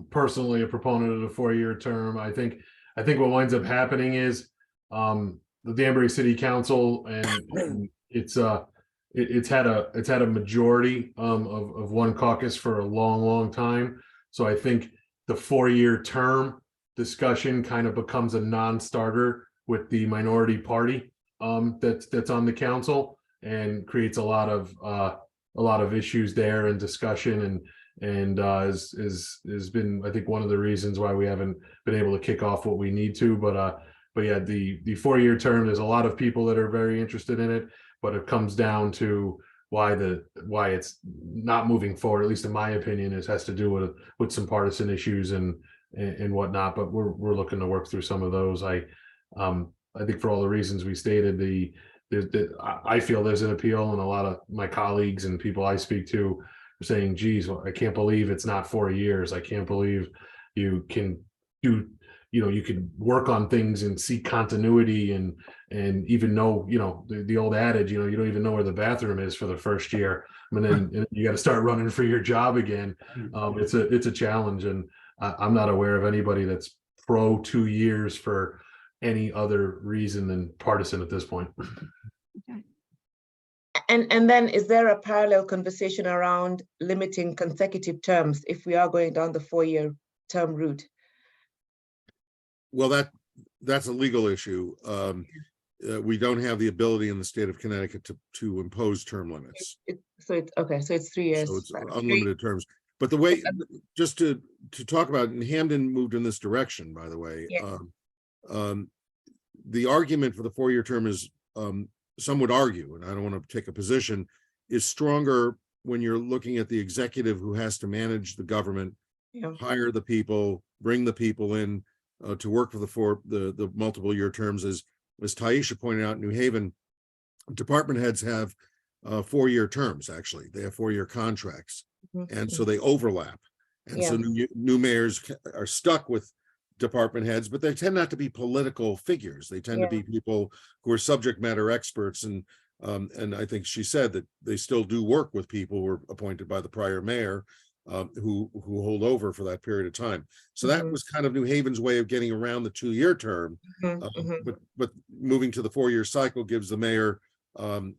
personally a proponent of the 4-year term. I think what winds up happening is the Danbury City Council and it's had a majority of one caucus for a long time. So I think the 4-year term discussion kind of becomes a non-starter with the minority party that's on the council, and creates a lot of issues there and discussion, and has been, I think, one of the reasons why we haven't been able to kick off what we need to. But yeah, the 4-year term, there's a lot of people that are very interested in it, but it comes down to why it's not moving forward. At least in my opinion, it has to do with some partisan issues and whatnot. But we're looking to work through some of those. I think for all the reasons we stated, I feel there's an appeal, and a lot of my colleagues and people I speak to are saying, geez, I can't believe it's not 4 years. I can't believe you can do, you can work on things and see continuity and and even know, the old adage, you don't even know where the bathroom is for the first year. And then you got to start running for your job again. It's a challenge, and I'm not aware of anybody that's pro 2 years for any other reason than partisan at this point. And then is there a parallel conversation around limiting consecutive terms if we are going down the 4-year term route? Well, that's a legal issue. We don't have the ability in the state of Connecticut to impose term limits. So it's 3 years. So it's right? unlimited terms. But the way, just to talk about, and Hamden moved in this direction, by the way. Yeah. The argument for the 4-year term is, some would argue, and I don't want to take a position, is stronger when you're looking at the executive who has to manage the government, Yeah. hire the people, bring the people in to work for the multiple year terms. As Taisha pointed out, New Haven department heads have 4-year terms. Actually, they have 4-year contracts, and so they overlap. And so new mayors are stuck with department heads, but they tend not to be political figures. They tend to be people who are subject matter experts. And I think she said that they still do work with people who were appointed by the prior mayor, who hold over for that period of time. So that was kind of New Haven's way of getting around the 2-year term. But moving to the 4-year cycle gives the mayor an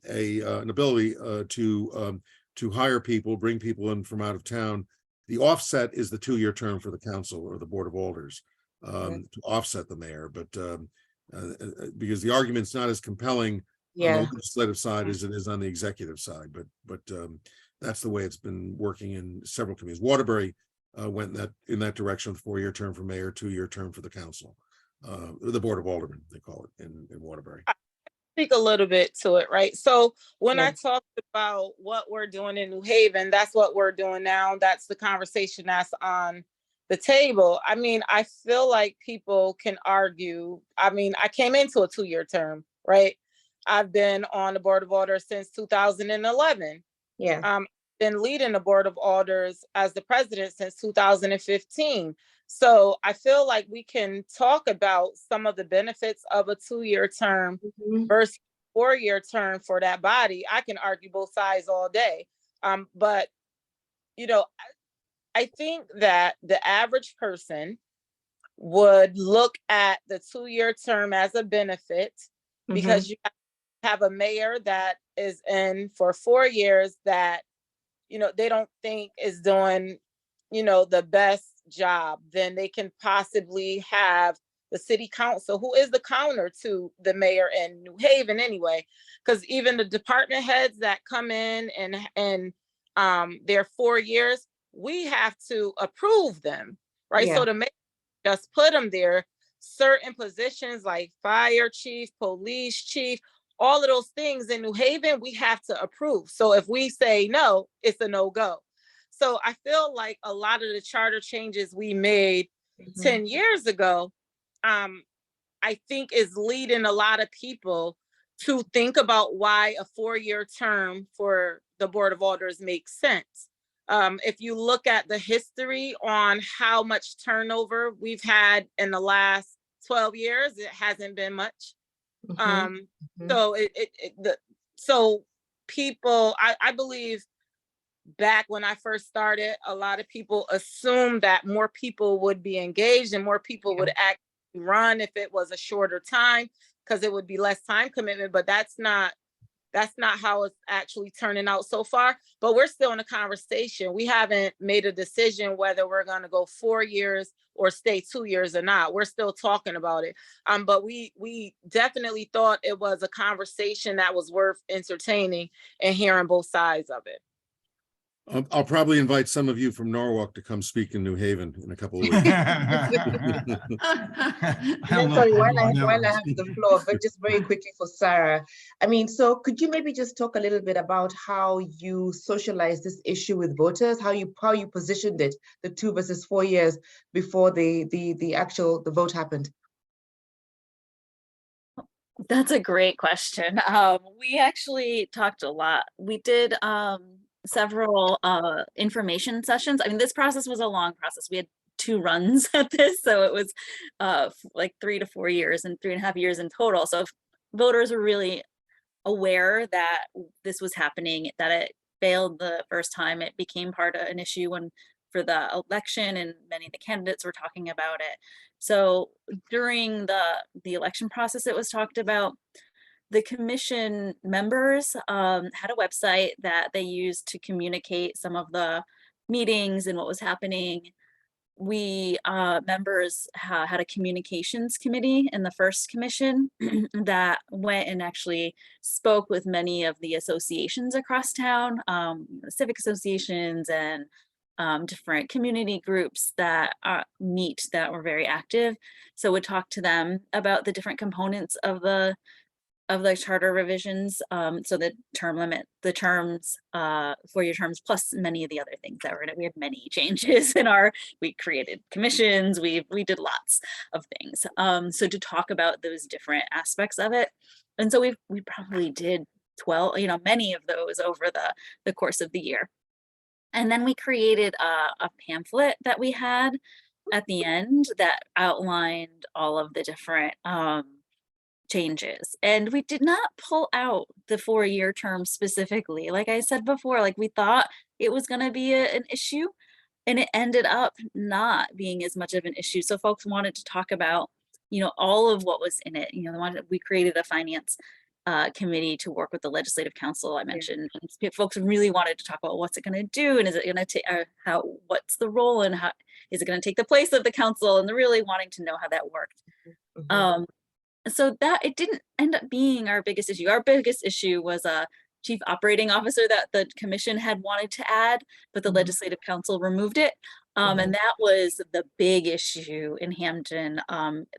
ability to hire people, bring people in from out of town. The offset is the 2-year term for the council or the Board of Alders, to offset the mayor. But because the argument's not as compelling on the legislative side as it is on the executive side, but that's the way it's been working in several communities. Waterbury went in that direction with 4-year term for mayor, 2-year term for the council, the Board of Aldermen, they call it in Waterbury. Speak a little bit to it, right? So when I talked about what we're doing in New Haven, that's what we're doing now. That's the conversation that's on the table. I mean, I feel like people can argue. I mean, I came into a 2-year term, right? I've been on the Board of Alders since 2011. Been leading the Board of Alders as the president since 2015. So I feel like we can talk about some of the benefits of a 2-year term versus 4-year term for that body. I can argue both sides all day. But, I think that the average person would look at the 2-year term as a benefit because you have a mayor that is in for 4 years that, they don't think is doing, the best job. Then they can possibly have the city council, who is the counter to the mayor in New Haven anyway, because even the department heads that come in and their 4 years, we have to approve them, right? So the mayor just put them there. Certain positions like fire chief, police chief, all of those things in New Haven, we have to approve. So if we say no, it's a no-go. So I feel like a lot of the charter changes we made 10 years ago, I think is leading a lot of people to think about why a 4-year term for the Board of Alders makes sense. If you look at the history on how much turnover we've had in the last 12 years, it hasn't been much. So people, I believe back when I first started, a lot of people assumed that more people would be engaged and more people would actually run if it was a shorter time because it would be less time commitment, but that's not how it's actually turning out so far. But we're still in a conversation. We haven't made a decision whether we're going to go 4 years or stay 2 years or not. We're still talking about it. But we definitely thought it was a conversation that was worth entertaining and hearing both sides of it. I'll probably invite some of you from Norwalk to come speak in New Haven in a couple of weeks. Sorry, while I have the floor, but just very quickly for Sarah. I mean, so could you maybe just talk a little bit about how you socialized this issue with voters, how you positioned it, the 2 versus 4 years before the vote happened? That's a great question. We actually talked a lot. We did several information sessions. I mean, this process was a long process. We had 2 runs at this, so it was like 3 to 4 years and 3.5 years in total. So voters were really aware that this was happening, that it failed the first time. It became part of an issue when for the election, and many of the candidates were talking about it. So during the election process, it was talked about. The commission members had a website that they used to communicate some of the meetings and what was happening. We members had a communications committee in the first commission that went and actually spoke with many of the associations across town, civic associations and different community groups that meet that were very active. So we talked to them about the different components of the charter revisions. So the term limit, the terms, 4-year terms, plus many of the other things that were in it. We had many changes in we created commissions, we did lots of things. So to talk about those different aspects of it. And so we probably did 12, many of those over the course of the year. And then we created a pamphlet that we had at the end that outlined all of the different changes. And we did not pull out the 4-year term specifically. Like I said before, like we thought it was going to be an issue, and it ended up not being as much of an issue. So folks wanted to talk about, all of what was in it. We created a finance committee to work with the legislative council. I mentioned folks really wanted to talk about what's it going to do, and is it going to take what's the role, and how is it going to take the place of the council, and they're really wanting to know how that worked. So that it didn't end up being our biggest issue. Our biggest issue was a chief operating officer that the commission had wanted to add, but the legislative council removed it. And that was the big issue in Hampden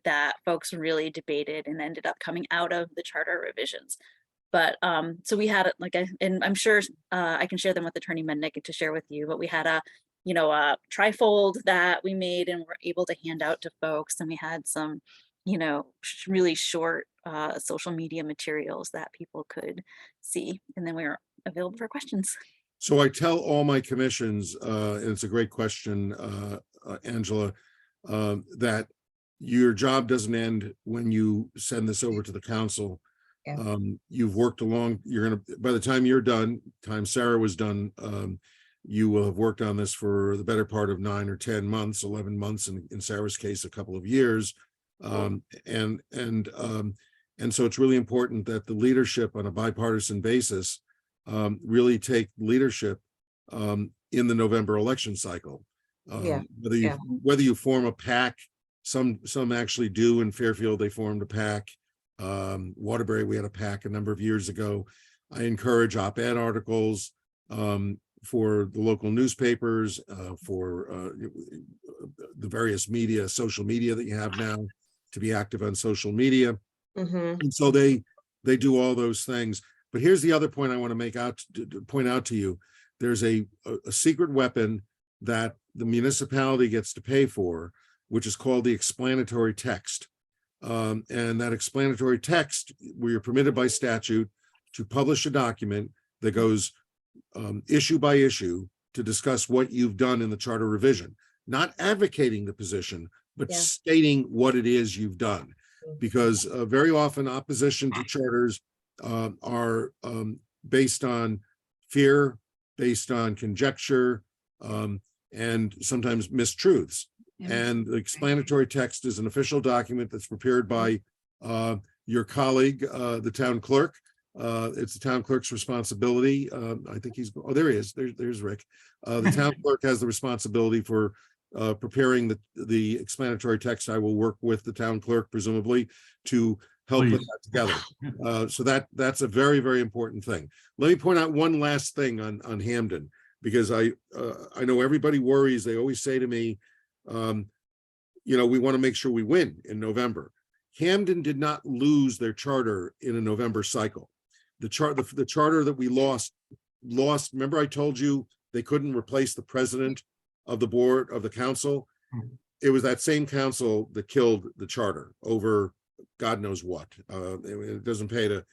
that folks really debated and ended up coming out of the charter revisions. But so we had and I'm sure I can share them with Attorney Mendick to share with you, but we had a trifold that we made and were able to hand out to folks. And we had some really short social media materials that people could see. And then we were available for questions. So I tell all my commissions, and it's a great question, Angela, that your job doesn't end when you send this over to the council. Yeah. You've worked along, by the time you're done, time Sarah was done, you will have worked on this for the better part of 9 or 10 months, 11 months, in Sarah's case, a couple of years. And so it's really important that the leadership on a bipartisan basis really take leadership in the November election cycle. Whether you form a PAC, some actually do. In Fairfield, they formed a PAC. Waterbury, we had a PAC a number of years ago. I encourage op-ed articles for the local newspapers, for the various media, social media that you have now, to be active on social media. And so they do all those things. But here's the other point I want to point out to you. There's a secret weapon that the municipality gets to pay for, which is called the explanatory text. And that explanatory text, where you're permitted by statute to publish a document that goes issue by issue to discuss what you've done in the charter revision, not advocating the position, but stating what it is you've done. Because very often opposition to charters are based on fear, based on conjecture, and sometimes mistruths. And the explanatory text is an official document that's prepared by your colleague, the town clerk. It's the town clerk's responsibility. I think there he is. There's Rick. The town clerk has the responsibility for preparing the explanatory text. I will work with the town clerk, presumably, to help put that together. So that's a very, very important thing. Let me point out one last thing on Hampden, because I know everybody worries. They always say to me, we want to make sure we win in November. Hampden did not lose their charter in a November cycle. The charter that we lost. Remember, I told you they couldn't replace the president of the board of the council. It was that same council that killed the charter over God knows what. It doesn't pay to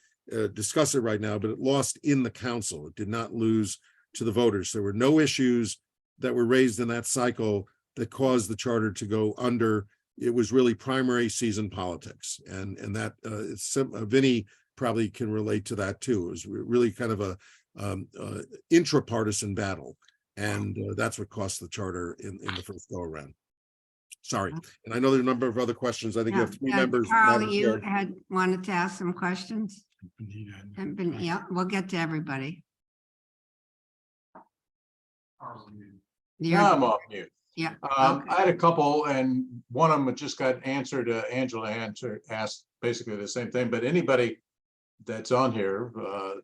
discuss it right now, but it lost in the council. It did not lose to the voters. There were no issues that were raised in that cycle that caused the charter to go under it was really primary season politics, and that Vinny probably can relate to that too. It was really kind of a intrapartisan battle, and that's what cost the charter in the first go around. Sorry, and I know there are a number of other questions. I think you have three members. Carl, Madam you Chair. had wanted to ask some questions? Yeah, we'll get to everybody. You're- I'm off mute. Yeah. I okay. had a couple, and one of them just got answered. Angela asked basically the same thing, but anybody that's on here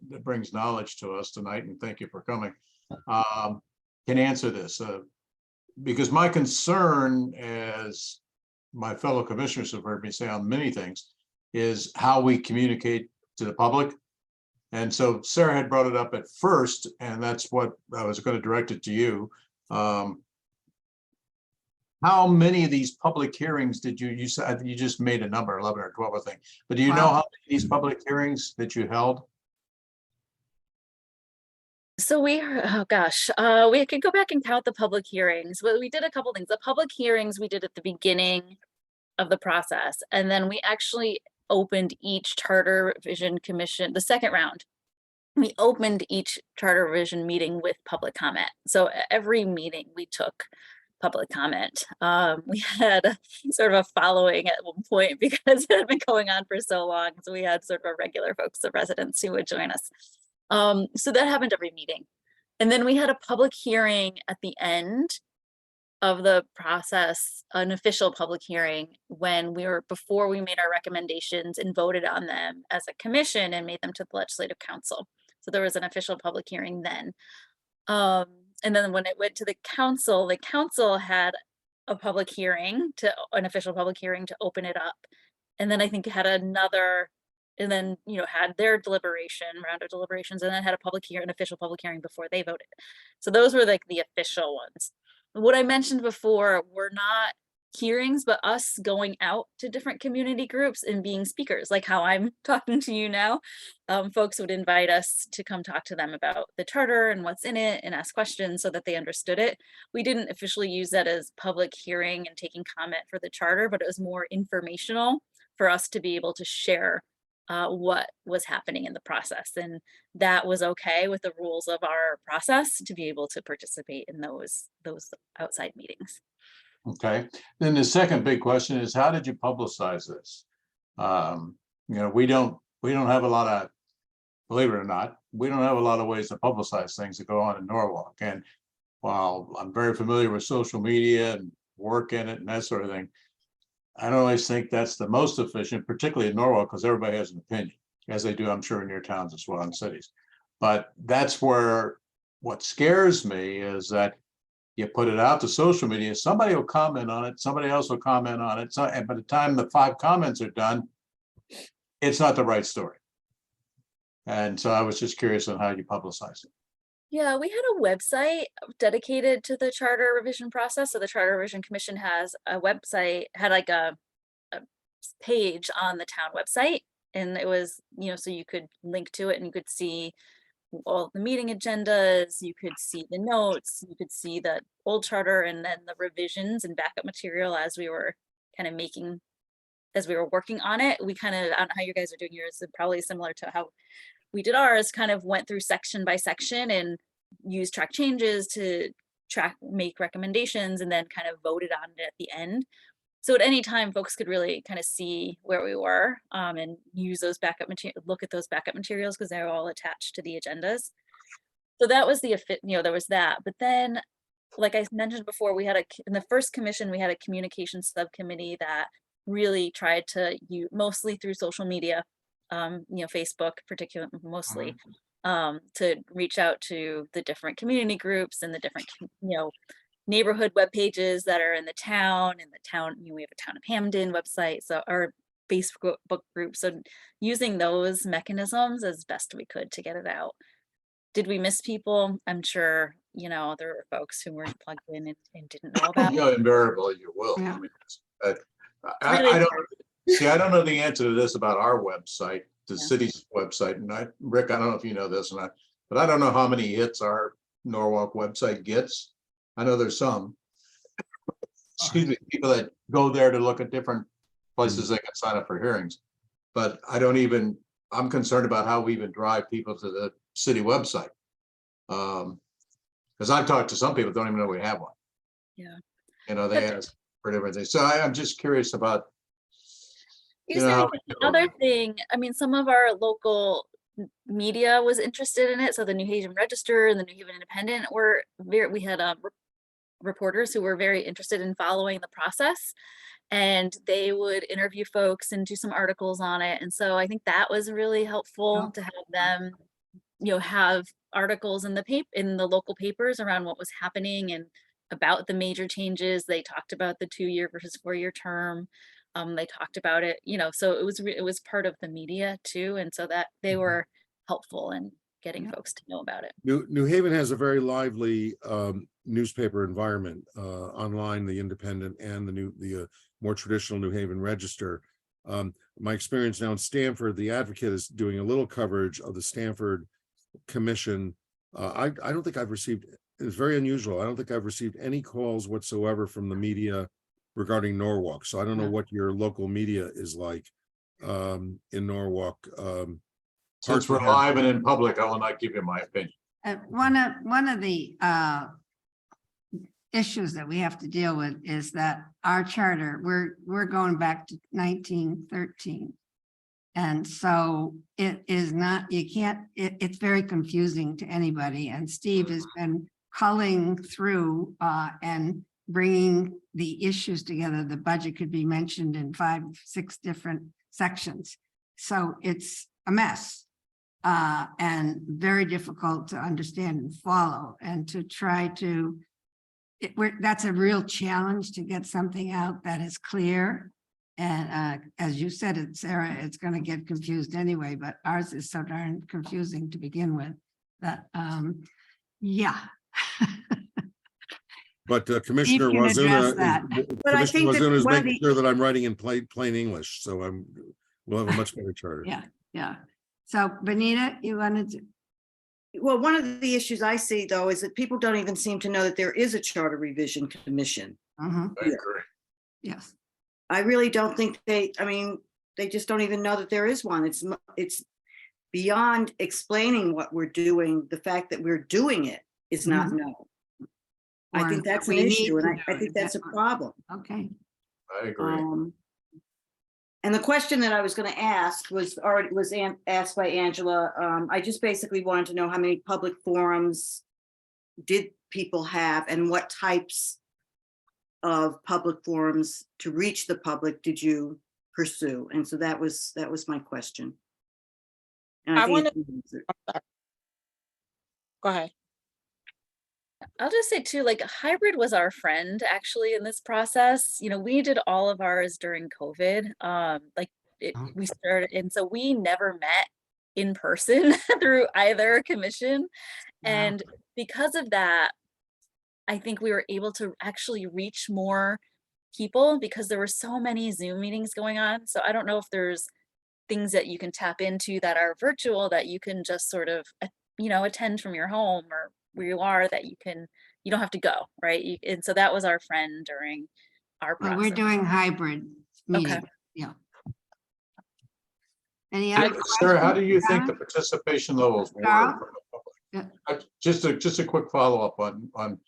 that brings knowledge to us tonight, and thank you for coming, can answer this. Because my concern, as my fellow commissioners have heard me say on many things, is how we communicate to the public. And so Sarah had brought it up at first, and that's what I was going to direct it to you. How many of these public hearings did you said you just made a number, 11 or 12, I think, but do you know how many of these public hearings that you held? So we could go back and count the public hearings, but we did a couple things. The public hearings we did at the beginning of the process, and then we actually opened each charter revision commission, the second round. We opened each charter revision meeting with public comment. So every meeting we took public comment. We had sort of a following at one point because it had been going on for so long. So we had sort of a regular folks, the residents who would join us. So that happened every meeting. And then we had a public hearing at the end of the process, an official public hearing before we made our recommendations and voted on them as a commission and made them to the legislative council. So there was an official public hearing then. And then when it went to the council had a public hearing, an official public hearing to open it up. And then I think had another, and then, had their round of deliberations, and then had an official public hearing before they voted. So those were like the official ones. What I mentioned before were not hearings, but us going out to different community groups and being speakers, like how I'm talking to you now. Folks would invite us to come talk to them about the charter and what's in it and ask questions so that they understood it. We didn't officially use that as public hearing and taking comment for the charter, but it was more informational for us to be able to share what was happening in the process. And that was okay with the rules of our process to be able to participate in those outside meetings. Okay, then the second big question is, how did you publicize this? We don't have a lot of, believe it or not, we don't have a lot of ways to publicize things that go on in Norwalk. And while I'm very familiar with social media and work in it and that sort of thing, I don't always think that's the most efficient, particularly in Norwalk, because everybody has an opinion, as they do, I'm sure, in your towns as well, in cities. But that's where what scares me is that you put it out to social media, somebody will comment on it, somebody else will comment on it. So, and by the time the 5 comments are done, it's not the right story. And so I was just curious on how you publicize it. Yeah, we had a website dedicated to the charter revision process. So the Charter Revision Commission has a website, had like a page on the town website. And it was, so you could link to it and you could see all the meeting agendas, you could see the notes, you could see the old charter and then the revisions and backup material as we were working on it. We I don't know how you guys are doing yours, probably similar to how we did ours, kind of went through section by section and used track changes to make recommendations and then kind of voted on it at the end. So at any time, folks could really kind of see where we were and use those backup materials, look at those backup materials because they're all attached to the agendas. So that was there was that. But then, like I mentioned before, we had in the first commission, we had a communication subcommittee that really tried to use mostly through social media, Facebook particularly mostly, to reach out to the different community groups and the different, neighborhood web pages that are in the town. We have a Town of Hamden website, so our Facebook group. So using those mechanisms as best we could to get it out. Did we miss people? I'm sure, there were folks who weren't plugged in and didn't know about it. Invariably you will. Yeah. I mean, I don't know the answer to this about our website, the city's website. And Rick, I don't know if you know this or not, but I don't know how many hits our Norwalk website gets. I know there's some, excuse me, people that go there to look at different places they can sign up for hearings. But I'm concerned about how we even drive people to the city website. Because I've talked to some people, don't even know we have one. Yeah. You know, they ask for different things. So I'm just curious about, You know, know, how the we do other it. thing, I mean, some of our local media was interested in it. So the New Haven Register and the New Haven Independent we had reporters who were very interested in following the process, and they would interview folks and do some articles on it. And so I think that was really helpful to have them, have articles in the local papers around what was happening and about the major changes. They talked about the 2-year versus 4-year term. They talked about it, so it was part of the media too. And so that they were helpful in getting folks to know about it. New Haven has a very lively newspaper environment online, the Independent and the more traditional New Haven Register. My experience now in Stamford, the Advocate is doing a little coverage of the Stamford Commission. I don't think I've received, it's very unusual. I don't think I've received any calls whatsoever from the media regarding Norwalk. So I don't know what your local media is like in Norwalk. Since we're live and in public, I will not give you my opinion. One of the issues that we have to deal with is that our charter, we're going back to 1913. And so it is not, it's very confusing to anybody. And Steve has been culling through and bringing the issues together. The budget could be mentioned in 5, 6 different sections. So it's a mess and very difficult to understand and follow, and to try to, that's a real challenge to get something out that is clear. And as you said it, Sarah, it's going to get confused anyway, but ours is so darn confusing to begin with that, yeah. But Commissioner can address that. But I think that is one of making sure that I'm writing in plain English, so we'll have a much better charter. Yeah. So Benita, you wanted to? Well, one of the issues I see though is that people don't even seem to know that there is a charter revision commission. Mm-hmm. I agree. Yes. I really don't think they just don't even know that there is one. It's beyond explaining what we're doing. The fact that we're doing it is not known. I think that's an issue, and I think that's a problem. Okay. I agree. And the question that I was going to ask was asked by Angela. I just basically wanted to know how many public forums did people have, and what types of public forums to reach the public did you pursue? And so that was my question. And I think Go ahead. I'll just say too, like hybrid was our friend actually in this process. We did all of ours during COVID. We started, and so we never met in person through either commission. And because of that, I think we were able to actually reach more people because there were so many Zoom meetings going on. So I don't know if there's things that you can tap into that are virtual that you can just sort of, attend from your home or where you are, that you don't have to go, right? And so that was our friend during our process. Well, we're doing hybrid meetings. Okay. Yeah. Any other Sarah, how do questions, you think the Sarah? participation levels were? Carl? from the public? Just a quick follow-up on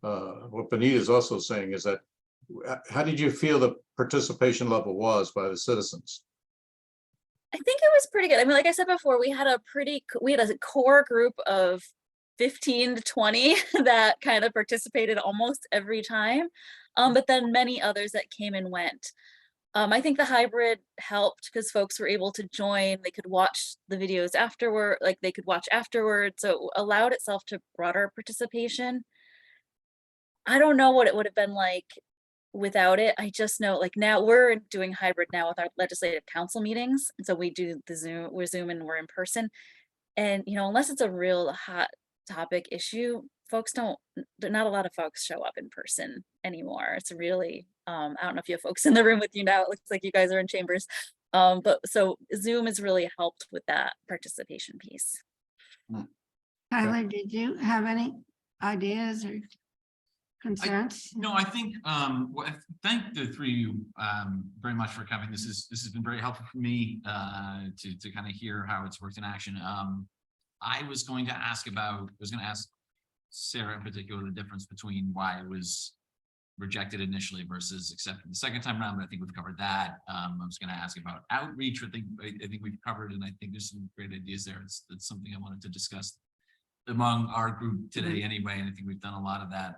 what Benita is also saying is that, how did you feel the participation level was by the citizens? I think it was pretty good. I mean, like I said before, we had a core group of 15 to 20 that kind of participated almost every time. But then many others that came and went. I think the hybrid helped because folks were able to join. They could watch the videos afterward, so it allowed itself to broader participation. I don't know what it would have been like without it. I just know, like, now we're doing hybrid now with our legislative council meetings. And so we do we're Zoom and we're in person. And, unless it's a real hot topic issue, not a lot of folks show up in person anymore. It's really, I don't know if you have folks in the room with you now. It looks like you guys are in chambers. But so Zoom has really helped with that participation piece. Tyler, did you have any ideas or? concerns? No, I think, well, I thank the three of you, very much for coming. This has been very helpful for me, to kind of hear how it's worked in action. I was going to ask Sarah in particular, the difference between why it was rejected initially versus accepted the second time around, but I think we've covered that. I was going to ask about outreach. I think we've covered, and I think there's some great ideas there. It's something I wanted to discuss among our group today anyway, and I think we've done a lot of that.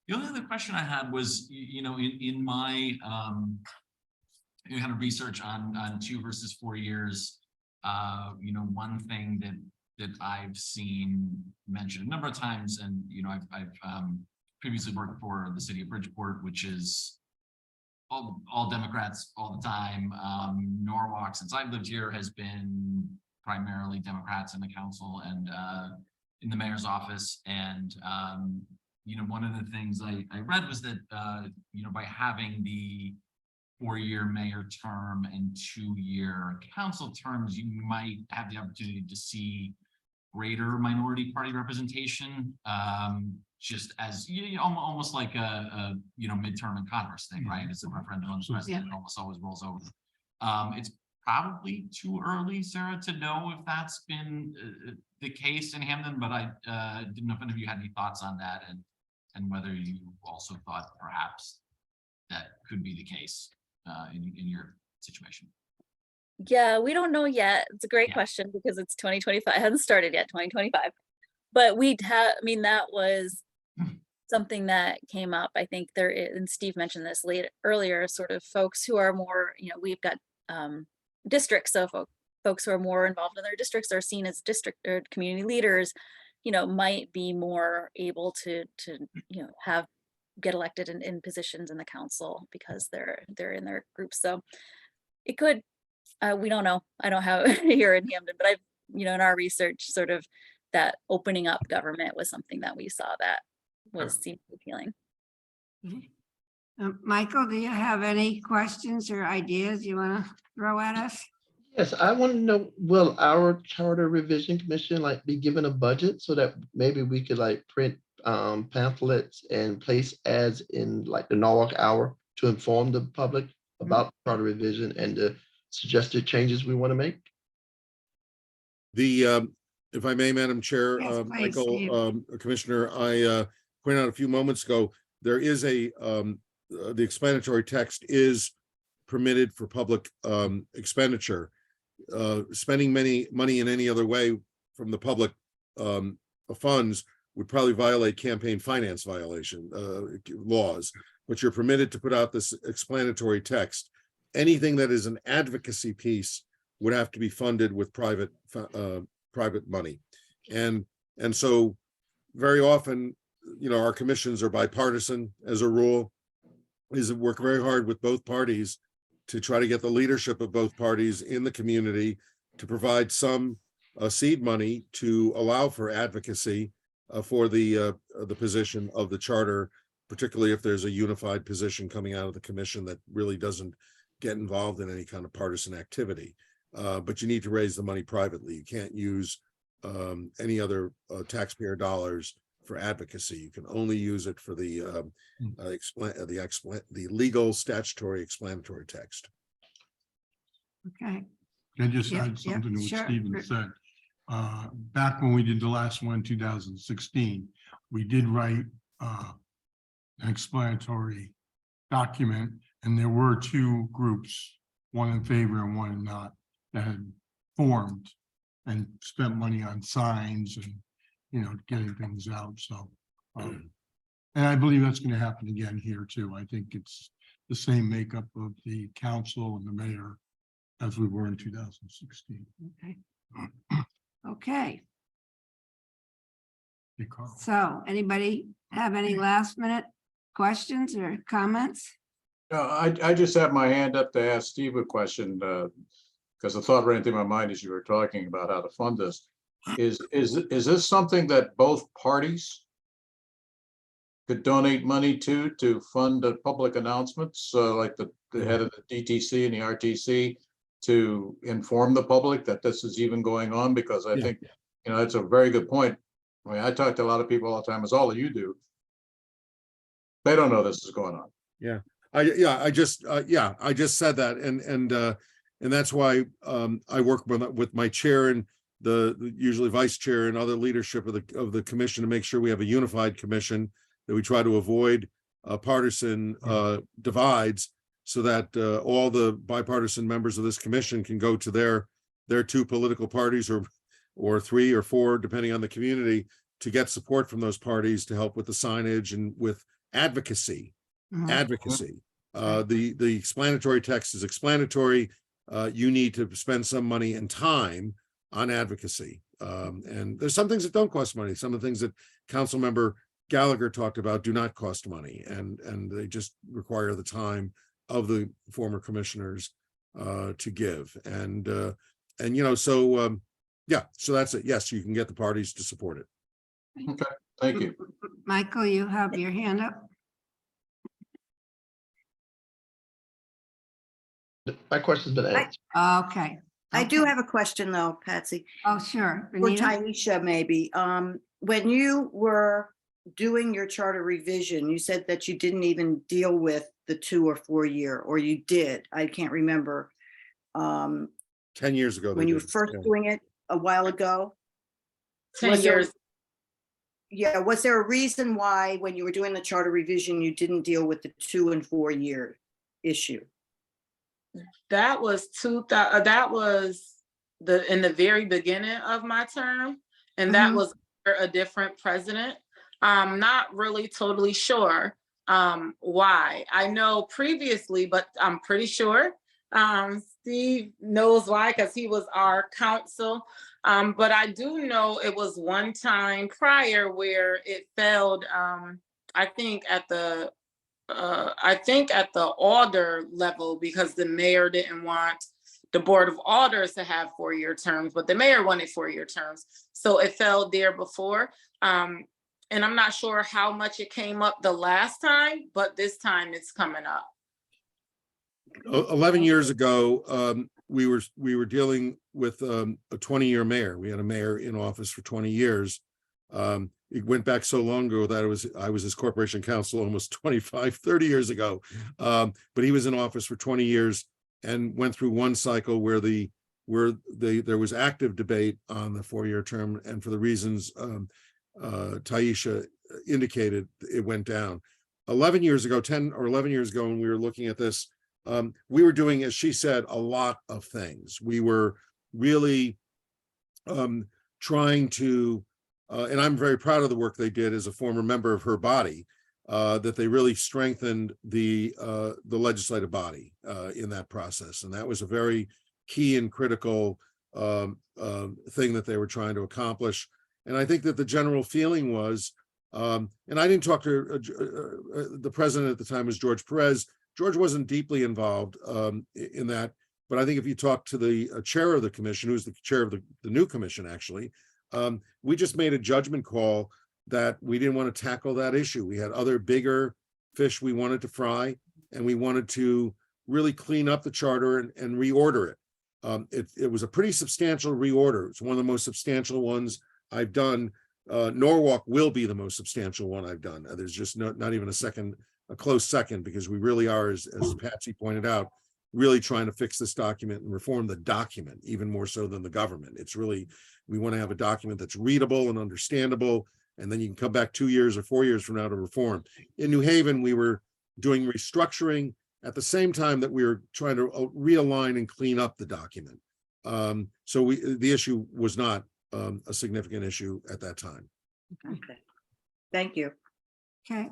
The only other question I had was, in my kind of research on 2 versus 4 years, one thing that I've seen mentioned a number of times, and I've previously worked for the city of Bridgeport, which is all Democrats all the time. Norwalk, since I've lived here, has been primarily Democrats in the council and in the mayor's office. And one of the things I read was that by having the 4-year mayor term and 2-year council terms, you might have the opportunity to see greater minority party representation, just as almost like a midterm in Congress thing, right? It's a referendum on the president, it almost always rolls over. It's probably too early, Sarah, to know if that's been the case in Hamden, but I didn't know if any of you had any thoughts on that, and whether you also thought perhaps that could be the case in your situation. Yeah, we don't know yet. It's a great Yeah. question because it's 2025. It hasn't started yet, 2025. But that was something that came up. I think there is, and Steve mentioned this earlier, sort of folks who are more, we've got districts, so folks who are more involved in their districts are seen as district or community leaders, might be more able to get elected in positions in the council because they're in their groups. So it could, we don't know. I don't have here in Hamden, but in our research, sort of that opening up government was something that we saw that seemed appealing. Michael, do you have any questions or ideas you want to throw at us? Yes, I want to know, will our Charter Revision Commission be given a budget so that maybe we could print pamphlets and place ads in the Norwalk Hour to inform the public about charter revision and the suggested changes we want to make? If I may, Madam Chair, Yes, please, Michael, Commissioner, I pointed out a few moments ago, there is the explanatory text is permitted for public expenditure. Spending money in any other way from the public funds would probably violate campaign finance violation laws, but you're permitted to put out this explanatory text. Anything that is an advocacy piece would have to be funded with private money. And so very often, our commissions are bipartisan as a rule, is work very hard with both parties to try to get the leadership of both parties in the community to provide some seed money to allow for advocacy for the position of the charter, particularly if there's a unified position coming out of the commission that really doesn't get involved in any kind of partisan activity. But you need to raise the money privately. You can't use any other taxpayer dollars for advocacy. You can only use it for the legal statutory explanatory text. Okay. Can I just Yeah, add something to what sure. Stephen said? Back when we did the last one, 2016, we did write an explanatory document, and there were 2 groups, one in favor and one not, that had formed and spent money on signs and getting things out. So and I believe that's going to happen again here too. I think it's the same makeup of the council and the mayor as we were in 2016. Okay. Okay. Hey, Carl. So anybody have any last minute questions or comments? I just have my hand up to ask Steve a question, because the thought ran through my mind as you were talking about how to fund this. Is this something that both parties could donate money to fund the public announcements, like the head of the DTC and the RTC, to inform the public that this is even going on? Because I think, it's a very good point. I mean, I talk to a lot of people all the time, as all of you do. They don't know this is going on. I just said that, and that's why I work with my chair and the usually vice chair and other leadership of the commission to make sure we have a unified commission, that we try to avoid partisan divides, so that all the bipartisan members of this commission can go to their two political parties or three or four, depending on the community, to get support from those parties to help with the signage and with advocacy. Advocacy. The explanatory text is explanatory. You need to spend some money and time on advocacy. And there's some things that don't cost money. Some of the things that Councilmember Gallagher talked about do not cost money, and they just require the time of the former commissioners to give. And so that's it. Yes, you can get the parties to support it. Okay, thank you. Michael, you have your hand up. My question's been answered. Okay. I do have a question though, Patsy, Oh, sure. or Benita? Taisha maybe. When you were doing your charter revision, you said that you didn't even deal with the 2 or 4 year, or you did. I can't remember. 10 years ago. When they you were did, first yeah. doing it a while ago. 10 Was there- years. Yeah, was there a reason why when you were doing the charter revision, you didn't deal with the 2 and 4 year issue? That was in the very beginning of my term, and that Mhm. was under a different president. I'm not really totally sure why. I know previously, but I'm pretty sure Steve knows why, because he was our counsel. But I do know it was one time prior where it failed. I think at the alder level, because the mayor didn't want the board of alders to have 4-year terms, but the mayor wanted 4-year terms. So it fell there before. And I'm not sure how much it came up the last time, but this time it's coming up. 11 years ago, we were dealing with a 20-year mayor. We had a mayor in office for 20 years. It went back so long ago that I was his corporation counsel almost 25, 30 years ago. But he was in office for 20 years and went through one cycle where there was active debate on the 4-year term, and for the reasons Taisha indicated, it went down. 11 years ago, 10 or 11 years ago, when we were looking at this, we were doing, as she said, a lot of things. We were really trying to, and I'm very proud of the work they did as a former member of her body, that they really strengthened the legislative body in that process. And that was a very key and critical thing that they were trying to accomplish. And I think that the general feeling was, and I didn't talk to the president at the time was George Perez. George wasn't deeply involved in that, but I think if you talk to the chair of the commission, who's the chair of the new commission, actually, we just made a judgment call that we didn't want to tackle that issue. We had other bigger fish we wanted to fry, and we wanted to really clean up the charter and reorder it. It was a pretty substantial reorder. It's one of the most substantial ones I've done. Norwalk will be the most substantial one I've done. There's just not even a close second, because we really are, as Patsy pointed out, really trying to fix this document and reform the document even more so than the government. It's really, we want to have a document that's readable and understandable, and then you can come back 2 years or 4 years from now to reform. In New Haven, we were doing restructuring at the same time that we were trying to realign and clean up the document. So the issue was not a significant issue at that time. Okay. Thank you. Okay.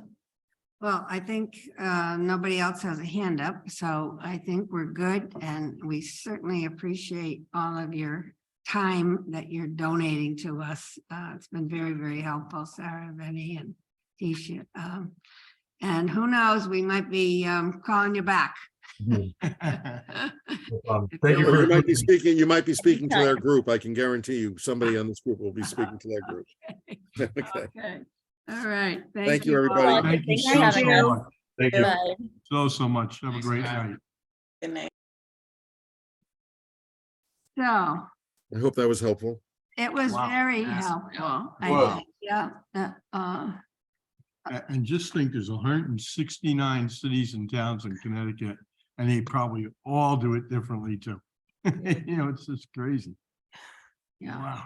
Well, I think nobody else has a hand up, so I think we're good, and we certainly appreciate all of your time that you're donating to us. It's been very, very helpful, Sarah, Vinnie, and Tisha. And who knows, we might be calling you back. Thank you You for. might be speaking to their group. I can guarantee you somebody on this group will be speaking to their group. Okay. Okay. All right. Thank you, everybody. all. Thank you Thanks so, for so having us. much. Thank you. Bye. So much. Have a great night. Good night. So I hope that was helpful. it was Wow. very Yes. helpful. Well- I think, yeah. And just think, there's 169 cities and towns in Connecticut, and they probably all do it differently too. You know, it's just crazy. Yeah. Wow.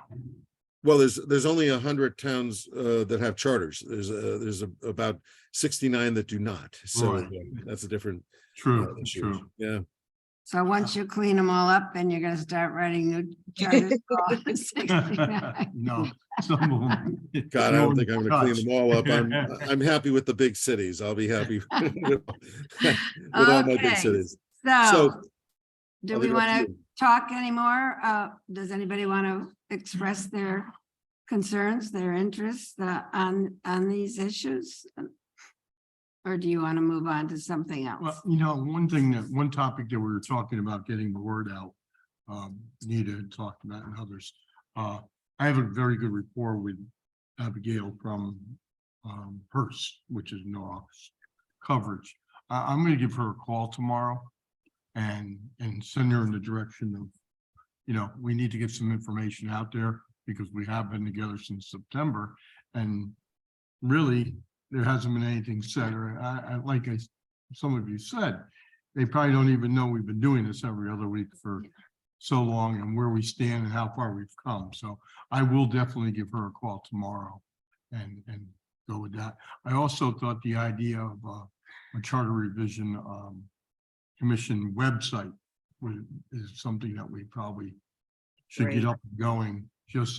Well, there's only 100 towns that have charters. There's about 69 that do not. So Right. that's a different True, issue. true. Yeah. So once you clean them all up, then you're gonna start writing new charters. for all the 69. No, some of them. God, I don't think I'm gonna clean them all up. I'm touch. I'm happy with the big cities. I'll be happy with all my big Okay, cities. So, So do I'll we leave it up to want to you. talk anymore? Does anybody want to express their concerns, their interests on these issues? Or do you want to move on to something else? Well, one topic that we were talking about, getting the word out. Nita had talked about and others. I have a very good rapport with Abigail from Hearst, which is Norwalk's coverage. I'm gonna give her a call tomorrow and send her in the direction of, we need to get some information out there because we have been together since September, and really there hasn't been anything said, or some of you said, they probably don't even know we've been doing this every other week for so long and where we stand and how far we've come. So I will definitely give her a call tomorrow and go with that. I also thought the idea of a charter revision commission website is something that we probably should get up and going,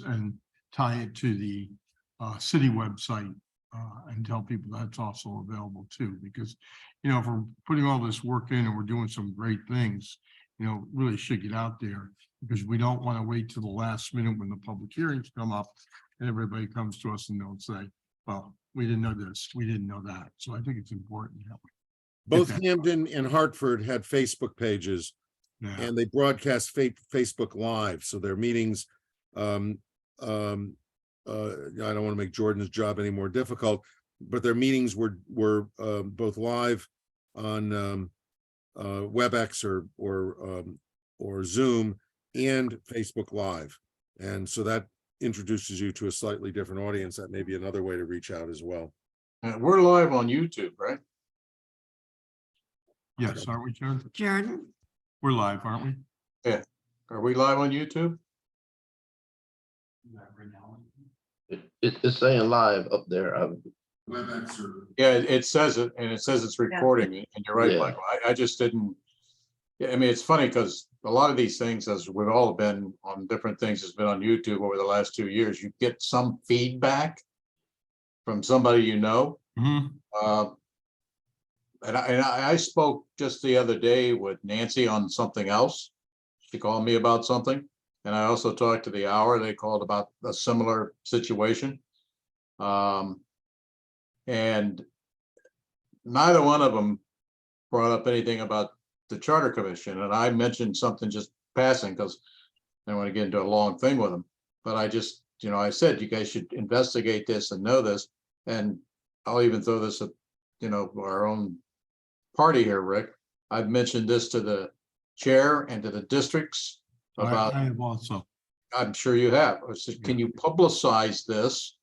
and tie it to the city website. And tell people that's also available too, because, if we're putting all this work in and we're doing some great things, really should get out there, because we don't want to wait till the last minute when the public hearings come up and everybody comes to us and they'll say, well, we didn't know this, we didn't know that. So I think it's important that we. Both Okay. Hamden and Hartford had Facebook pages, Yeah. and they broadcast Facebook Live. So their meetings, I don't want to make Jordan's job any more difficult, but their meetings were both live on WebEx or Zoom and Facebook Live. And so that introduces you to a slightly different audience. That may be another way to reach out as well. We're live on YouTube, right? Yes, aren't we, Jordan? Jordan? We're live, aren't we? Are we live on YouTube? It's saying live up there. WebEx or. Yeah, it says it, and it says it's recording, and you're right, Yeah. Michael. I just didn't. Yeah, I mean, it's funny because a lot of these things, as we've all been on different things, has been on YouTube over the last 2 years. You get some feedback from somebody you know. Mhm. And I spoke just the other day with Nancy on something else. She called me about something. And I also talked to the Hour. They called about a similar situation. And neither one of them brought up anything about the Charter Commission. And I mentioned something just passing because I don't want to get into a long thing with them. But I just, I said, you guys should investigate this and know this. And I'll even throw this at, our own party here, Rick. I've mentioned this to the chair and to the districts about, I have also. I'm sure you have. I said, can you publicize this?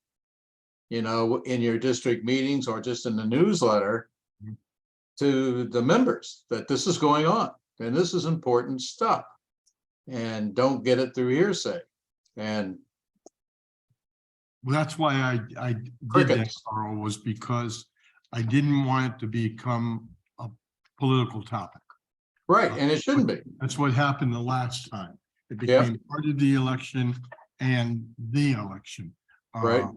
In your district meetings or just in the newsletter to the members that this is going on and this is important stuff, and don't get it through hearsay. And Well, that's why I did that, Crickets. Carl, was because I didn't want it to become a political topic. right, and it shouldn't be. That's what happened the last time. It Yeah. became part of the election and the election. Right.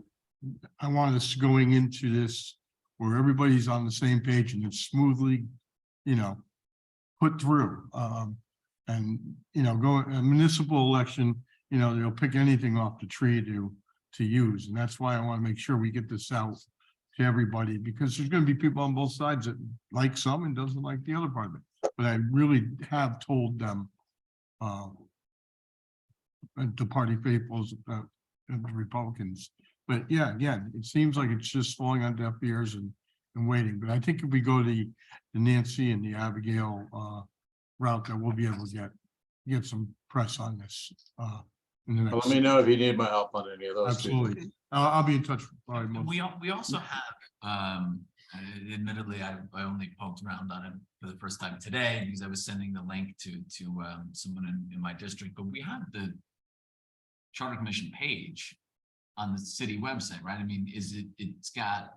I want us going into this where everybody's on the same page and it's smoothly, put through. And, go a municipal election, they'll pick anything off the tree to use. And that's why I want to make sure we get this out to everybody, because there's going to be people on both sides that like some and doesn't like the other part of it. But I really have told them, the party faithfuls, and the Republicans. But yeah, again, it seems like it's just falling on deaf ears and waiting. But I think if we go the Nancy and the Abigail route, that we'll be able to get some press on this. In the Well, next. let me know if you need my help on any of those. two. Absolutely. I'll be in touch. Probably most- We also have admittedly, I only poked around on it for the first time today because I was sending the link to someone in my district, but we have the Charter Commission page on the city website, right? I mean, it's got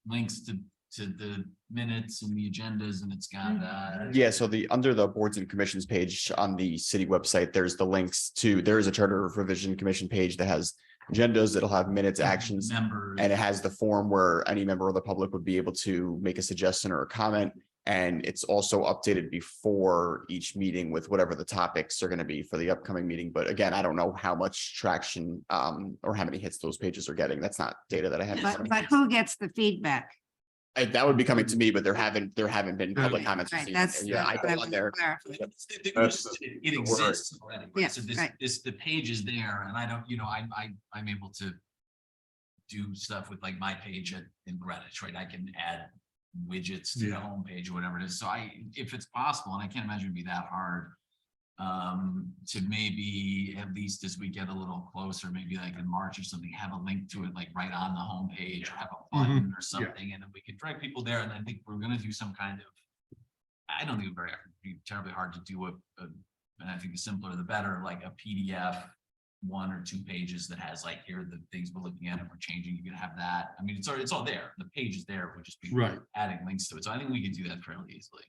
links to the minutes and the agendas, and it's got Yeah, so under the boards and commissions page on the city website, there's the links there is a charter revision commission page that has agendas, it'll have minutes, actions, members. and it has the form where any member of the public would be able to make a suggestion or a comment. And it's also updated before each meeting with whatever the topics are going to be for the upcoming meeting. But again, I don't know how much traction or how many hits those pages are getting. That's not data that I have. in front of me. But who gets the feedback? That would be coming to me, but there haven't been public comments. Right, received. that's. And yeah, I that's go what on was there. clarifying. It exists already. Right? Yeah, So right. the page is there, and I don't, I'm able to do stuff with like my page in Greenwich, right? I can add widgets to the homepage or whatever it is. So if it's possible, and I can't imagine it'd be that hard, to maybe at least as we get a little closer, maybe like in March or something, have a link to it like right on the homepage, or have a button or something, and then we can drag people there. And I think we're gonna do some kind of, I don't think it'd be terribly hard to do and I think the simpler the better, like a PDF, 1 or 2 pages that has like, here are the things we're looking at and we're changing. You can have that. I mean, it's all there. The page is there. We'll just be adding links to it. So I think we can do that fairly easily.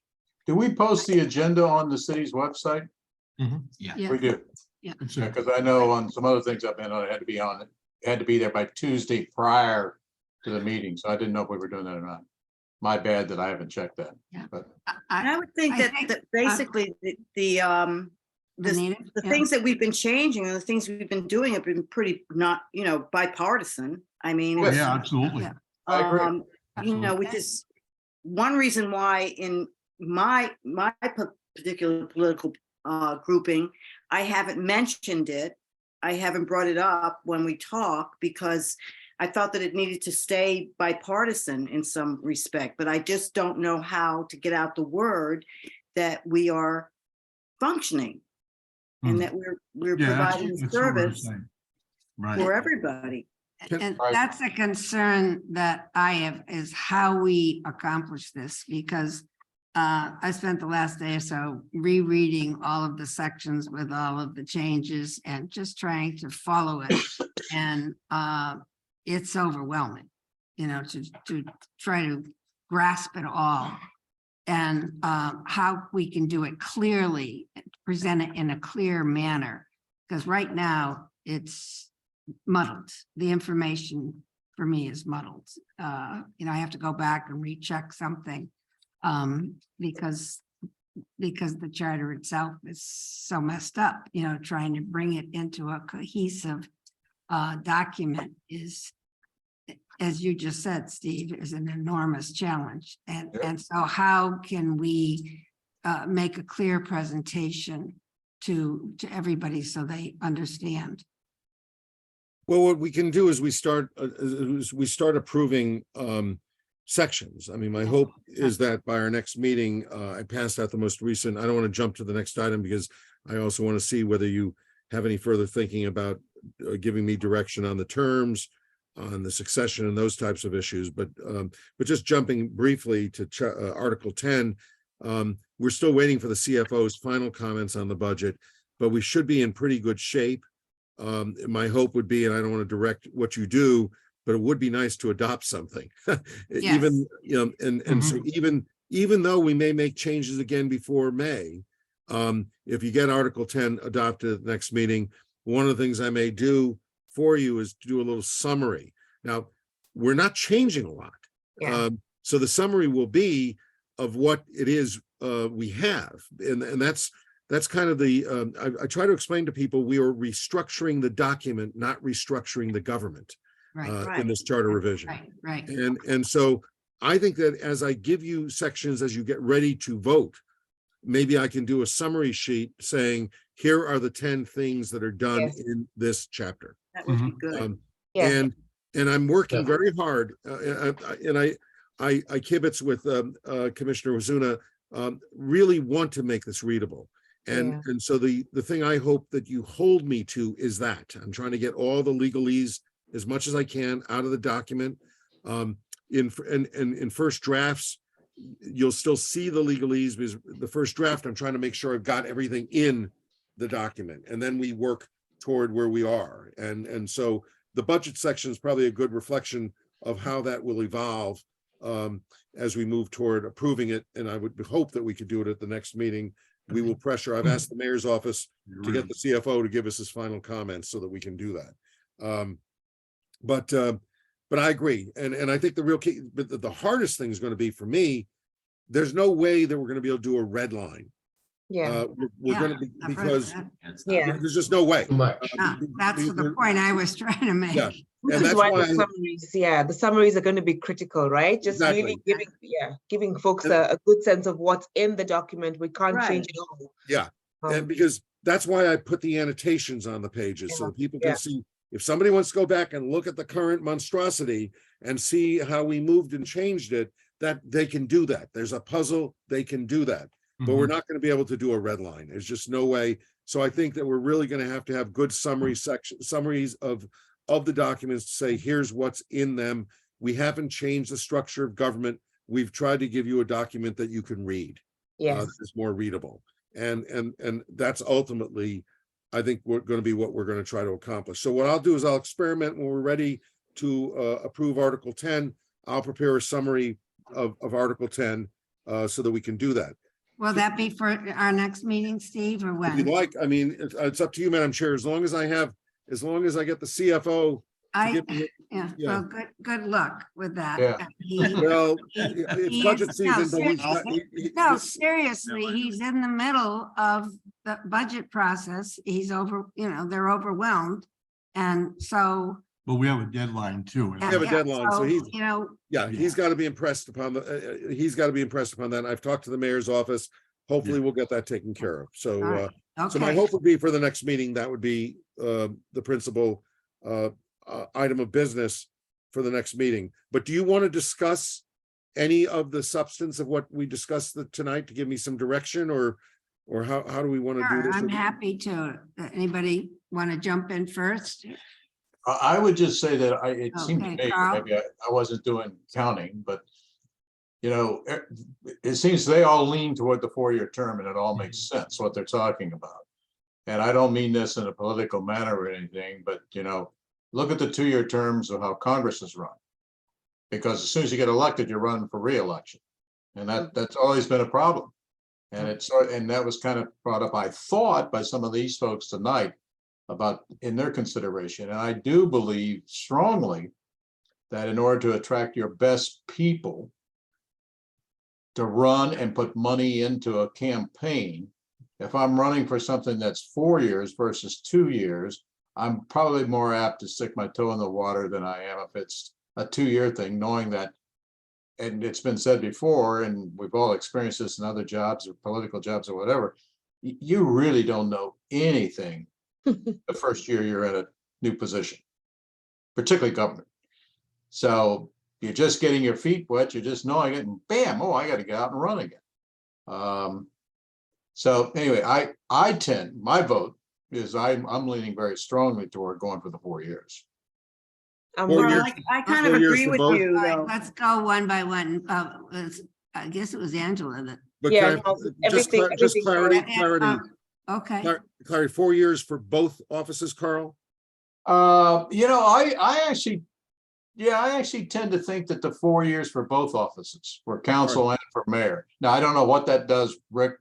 Do we post the agenda on the city's website? Yeah. Yeah. We do. Yeah. Because I know on some other things I've been on, it had to be on it. It had to be there by Tuesday prior to the meeting. So I didn't know if we were doing that or not. My bad that I haven't checked that. Yeah. But And I would think I that think, that basically the Anita? the Yeah. things that we've been changing and the things we've been doing have been pretty not, bipartisan. I mean, Oh, it's, yeah, absolutely. Yeah. I agree. Which is one reason why in my particular political grouping, I haven't mentioned it. I haven't brought it up when we talk because I thought that it needed to stay bipartisan in some respect, but I just don't know how to get out the word that we are functioning and that we're Yeah, that's- providing that's what we're service saying. Right. for everybody. And Right. that's a concern that I have, is how we accomplish this, because I spent the last day or so rereading all of the sections with all of the changes and just trying to follow it. And it's overwhelming, to try to grasp it all. And how we can do it clearly, present it in a clear manner. Because right now, it's muddled. The information for me is muddled. I have to go back and recheck something because the charter itself is so messed up. Trying to bring it into a cohesive document is, as you just said, Steve, is an enormous challenge. And so how can we make a clear presentation to everybody so they understand? Well, what we can do is we start approving sections. I mean, my hope is that by our next meeting, I passed out the most recent. I don't want to jump to the next item because I also want to see whether you have any further thinking about giving me direction on the terms, on the succession and those types of issues. But just jumping briefly to Article 10, we're still waiting for the CFO's final comments on the budget, but we should be in pretty good shape. My hope would be, and I don't want to direct what you do, but it would be nice to adopt something. Even, and so even though we may make changes again before May, if you get Article 10 adopted at the next meeting, one of the things I may do for you is to do a little summary. Now, we're not changing a lot. Yeah. So the summary will be of what it is we have. And that's kind of I try to explain to people, we are restructuring the document, not restructuring the government in this charter revision. Right. And so I think that as I give you sections, as you get ready to vote, maybe I can do a summary sheet saying, here are the 10 things that are done in this chapter. That would be good. And I'm working very hard, and I kibitz with Commissioner Ozuna, really want to make this readable. And so the thing I hope that you hold me to is that I'm trying to get all the legalese as much as I can out of the document. in first drafts, you'll still see the legalese, because the first draft, I'm trying to make sure I've got everything in the document, and then we work toward where we are. And so the budget section is probably a good reflection of how that will evolve as we move toward approving it. And I would hope that we could do it at the next meeting. We will pressure, I've asked the mayor's office to get the CFO to give us his final comments so that we can do that. But I agree. And I think the real key, but the hardest thing is going to be for me, there's no way that we're going to be able to do a red line. Yeah, We're going to be, I've heard because that. yeah. there's just no way. Much. That's the point I was trying to make. Yeah. This And is that's why why, the summaries, yeah, the summaries are going to be critical, right? Just really Exactly. giving folks a good sense of what's in the document. We can't change it all. Yeah. And Um, because that's why I put the annotations on the pages, so Yeah, that people yeah. can see. If somebody wants to go back and look at the current monstrosity and see how we moved and changed it, that they can do that. There's a puzzle, they can do that. But we're not going to be able to do a red line. There's just no way. So I think that we're really going to have good summaries of the documents to say, here's what's in them. We haven't changed the structure of government. We've tried to give you a document that you can read. Yes, That is more readable. And that's ultimately, I think, we're going to be what we're going to try to accomplish. So what I'll do is I'll experiment when we're ready to approve Article 10. I'll prepare a summary of Article 10 so that we can do that. Will that be for our next meeting, Steve, or If you'd when? like, I mean, it's up to you, Madam Chair, as long as I get the CFO. to give me- Yeah, yeah. well, good luck with that. Yeah. He- Well, he it's budget is- no, season, but he's not. No, seriously, he's in the middle of the budget process. He's they're overwhelmed. And so. But we have a deadline too. We have a deadline, so he's, You yeah, he's got to be impressed upon he's got to be impressed upon that. I've talked to the mayor's office. Hopefully we'll get that taken care of. So, All right. so my okay, hope would be for the next meeting, that would be the principal item of business for the next meeting. But do you want to discuss any of the substance of what we discussed tonight to give me some direction, or how do we want to do sure, this? I'm happy to. Anybody want to jump in first? I would just say that it seemed to Okay, me, Carl? maybe I wasn't doing counting, but it seems they all lean toward the 4-year term, and it all makes sense what they're talking about. And I don't mean this in a political manner or anything, but look at the 2-year terms of how Congress is run. Because as soon as you get elected, you're running for re-election. And that's always been a problem. And that was kind of brought up, I thought, by some of these folks tonight about in their consideration. And I do believe strongly that in order to attract your best people to run and put money into a campaign, if I'm running for something that's 4 years versus 2 years, I'm probably more apt to stick my toe in the water than I am if it's a 2-year thing, knowing that, and it's been said before, and we've all experienced this in other jobs or political jobs or whatever, you really don't know anything the first year you're in a new position, particularly government. So you're just getting your feet wet, you're just knowing it, and bam, I got to get out and run again. So anyway, my vote is I'm leaning very strongly toward going for the 4 years. I'm Well, more you're- like- I kind 4 of years agree for with both? you, All right, though. let's go one by one. I guess it was Angela that. But Yeah, can I- no, just everything- just everything- clarity. Okay, Clarity, 4 years for both offices, Carl? I actually tend to think that the 4 years for both offices, for council and for mayor. Now, I don't know what that does, Rick,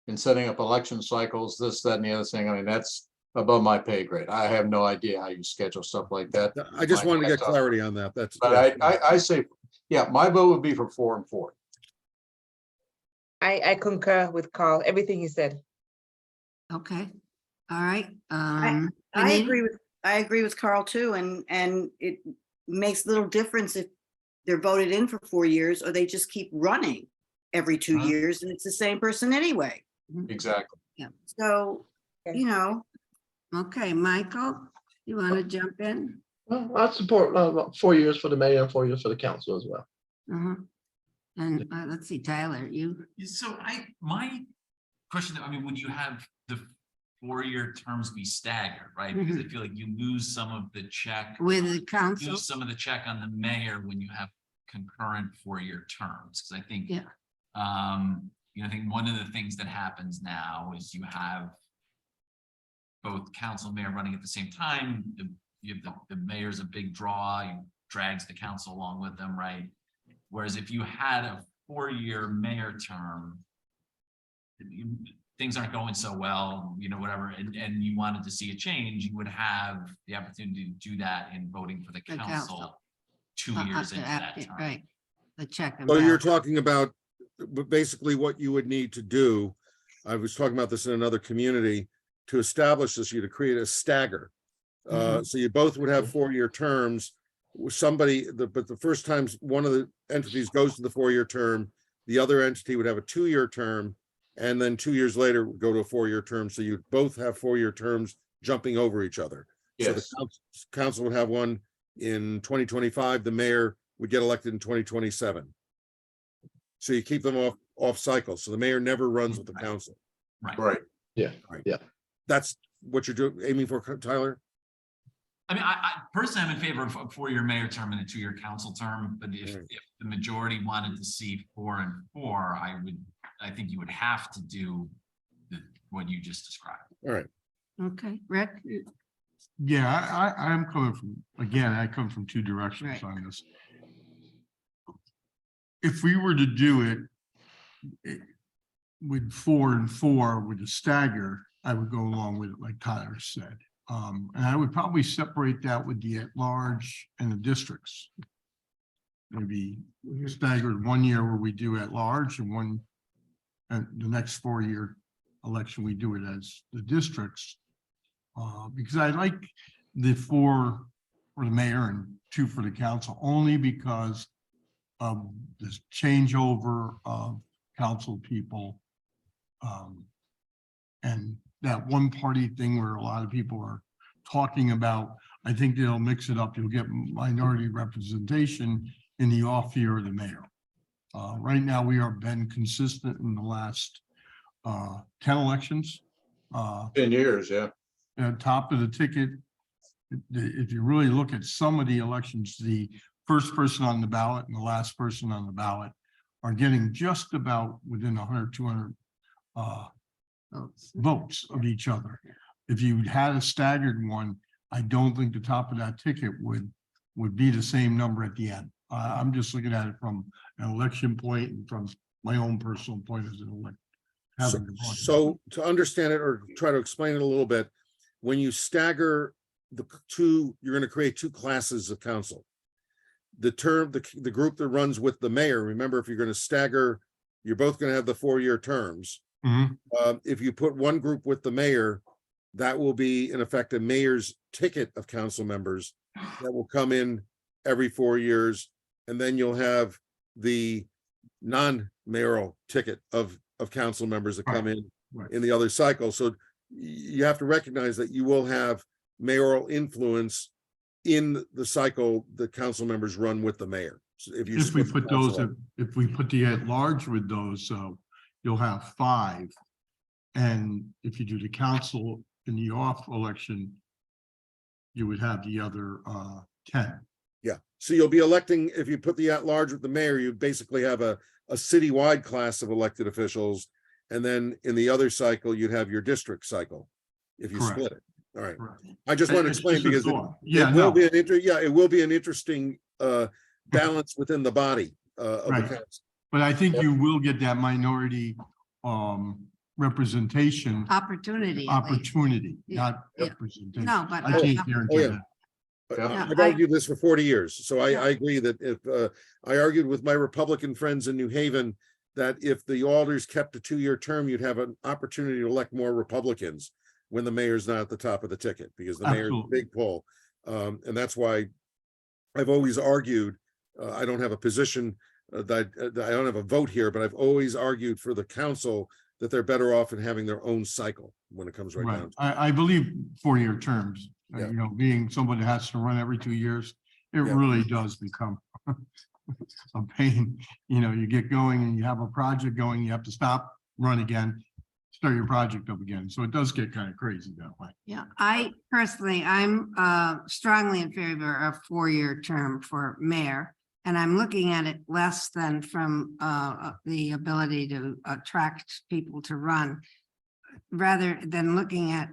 in setting up election cycles, this, that, and the other thing. I mean, that's above my pay grade. I have no idea how you schedule stuff like that. I just wanted to get That's- clarity on that. That's. But I say, yeah, my vote would be for 4 and 4. I concur with Carl, everything he said. okay, all right. I Anita? I agree with Carl too, and it makes little difference if they're voted in for 4 years or they just keep running every 2 Uh-huh. years and it's the same person anyway. Exactly. So, Okay. Okay, Michael, you want to jump in? Well, I support 4 years for the mayor and 4 years for the council as well. Uh-huh. And let's see, Tyler, you, So my question, I mean, when you have the 4-year terms be staggered, right? Because I feel like you lose some of the check. with the council, Lose some of the check on the mayor when you have concurrent 4-year terms, because I think, Yeah. I think one of the things that happens now is you have both council and mayor running at the same time. The mayor's a big draw, he drags the council along with them, right? Whereas if you had a 4-year mayor term, things aren't going so well, whatever, and you wanted to see a change, you would have the opportunity to do that in voting for the The council. council 2 years into that term. Right, the check and So you're balance. talking about basically what you would need to do. I was talking about this in another community to establish this, you to create a stagger. So you both would have 4-year terms. But the first time one of the entities goes to the 4-year term, the other entity would have a 2-year term. And then 2 years later, go to a 4-year term. So you both have 4-year terms jumping over each other. So the council would have one in 2025, the mayor would get elected in 2027. So you keep them off cycle. So the mayor never runs with the council. Right. That's what you're aiming for, Tyler? I mean, I personally, I'm in favor of a 4-year mayor term and a 2-year council term, but if the majority wanted to see 4 and 4, I think you would have to do what you just described. All right. Okay, Rick? Yeah, I'm coming from, again, I come from two directions Right. on this. If we were to do it with 4 and 4 with a stagger, I would go along with it, like Tyler said. And I would probably separate that with the at-large and the districts. Maybe staggered 1 year where we do at-large and the next 4-year election, we do it as the districts. Because I like the 4 for the mayor and 2 for the council, only because of this changeover of council people. And that one party thing where a lot of people are talking about, I think they'll mix it up. You'll get minority representation in the off year of the mayor. Right now, we have been consistent in the last 10 elections. 10 years, yeah. At top of the ticket, if you really look at some of the elections, the first person on the ballot and the last person on the ballot are getting just about within 100, 200 votes of each other. If you had a staggered one, I don't think the top of that ticket would be the same number at the end. I'm just looking at it from an election point and from my own personal point as an elector. So to understand it or try to explain it a little bit, when you stagger the two, you're going to create 2 classes of council. The group that runs with the mayor, remember, if you're going to stagger, you're both going to have the 4-year terms. If you put one group with the mayor, that will be in effect a mayor's ticket of council members that will come in every 4 years. And then you'll have the non-mayoral ticket of council members that come in the other cycle. So you have to recognize that you will have mayoral influence in the cycle the council members run with the mayor. So if we put those, if we put the at-large with those, you'll have 5. And if you do the council in the off election, you would have the other 10. Yeah, so you'll be electing, if you put the at-large with the mayor, you basically have a citywide class of elected officials. And then in the other cycle, you'd have your district cycle, if you split it. All right. I just want to explain because it will be an interesting balance within the body of the council. But I think you will get that minority representation. Opportunity. Not representation. No, but. I can't guarantee that. I've argued this for 40 years, so I agree that if I argued with my Republican friends in New Haven that if the alders kept a 2-year term, you'd have an opportunity to elect more Republicans when the mayor's not at the top of the ticket, because the mayor's a big pull. And that's why I've always argued, I don't have a position that I don't have a vote here, but I've always argued for the council that they're better off in having their own cycle when it comes down to it. I believe 4-year terms, being someone that has to run every 2 years, it really does become a pain. You get going and you have a project going, you have to stop, run again, start your project up again. So it does get kind of crazy that way. Yeah, I personally, I'm strongly in favor of 4-year term for mayor And I'm looking at it less than from the ability to attract people to run, rather than looking at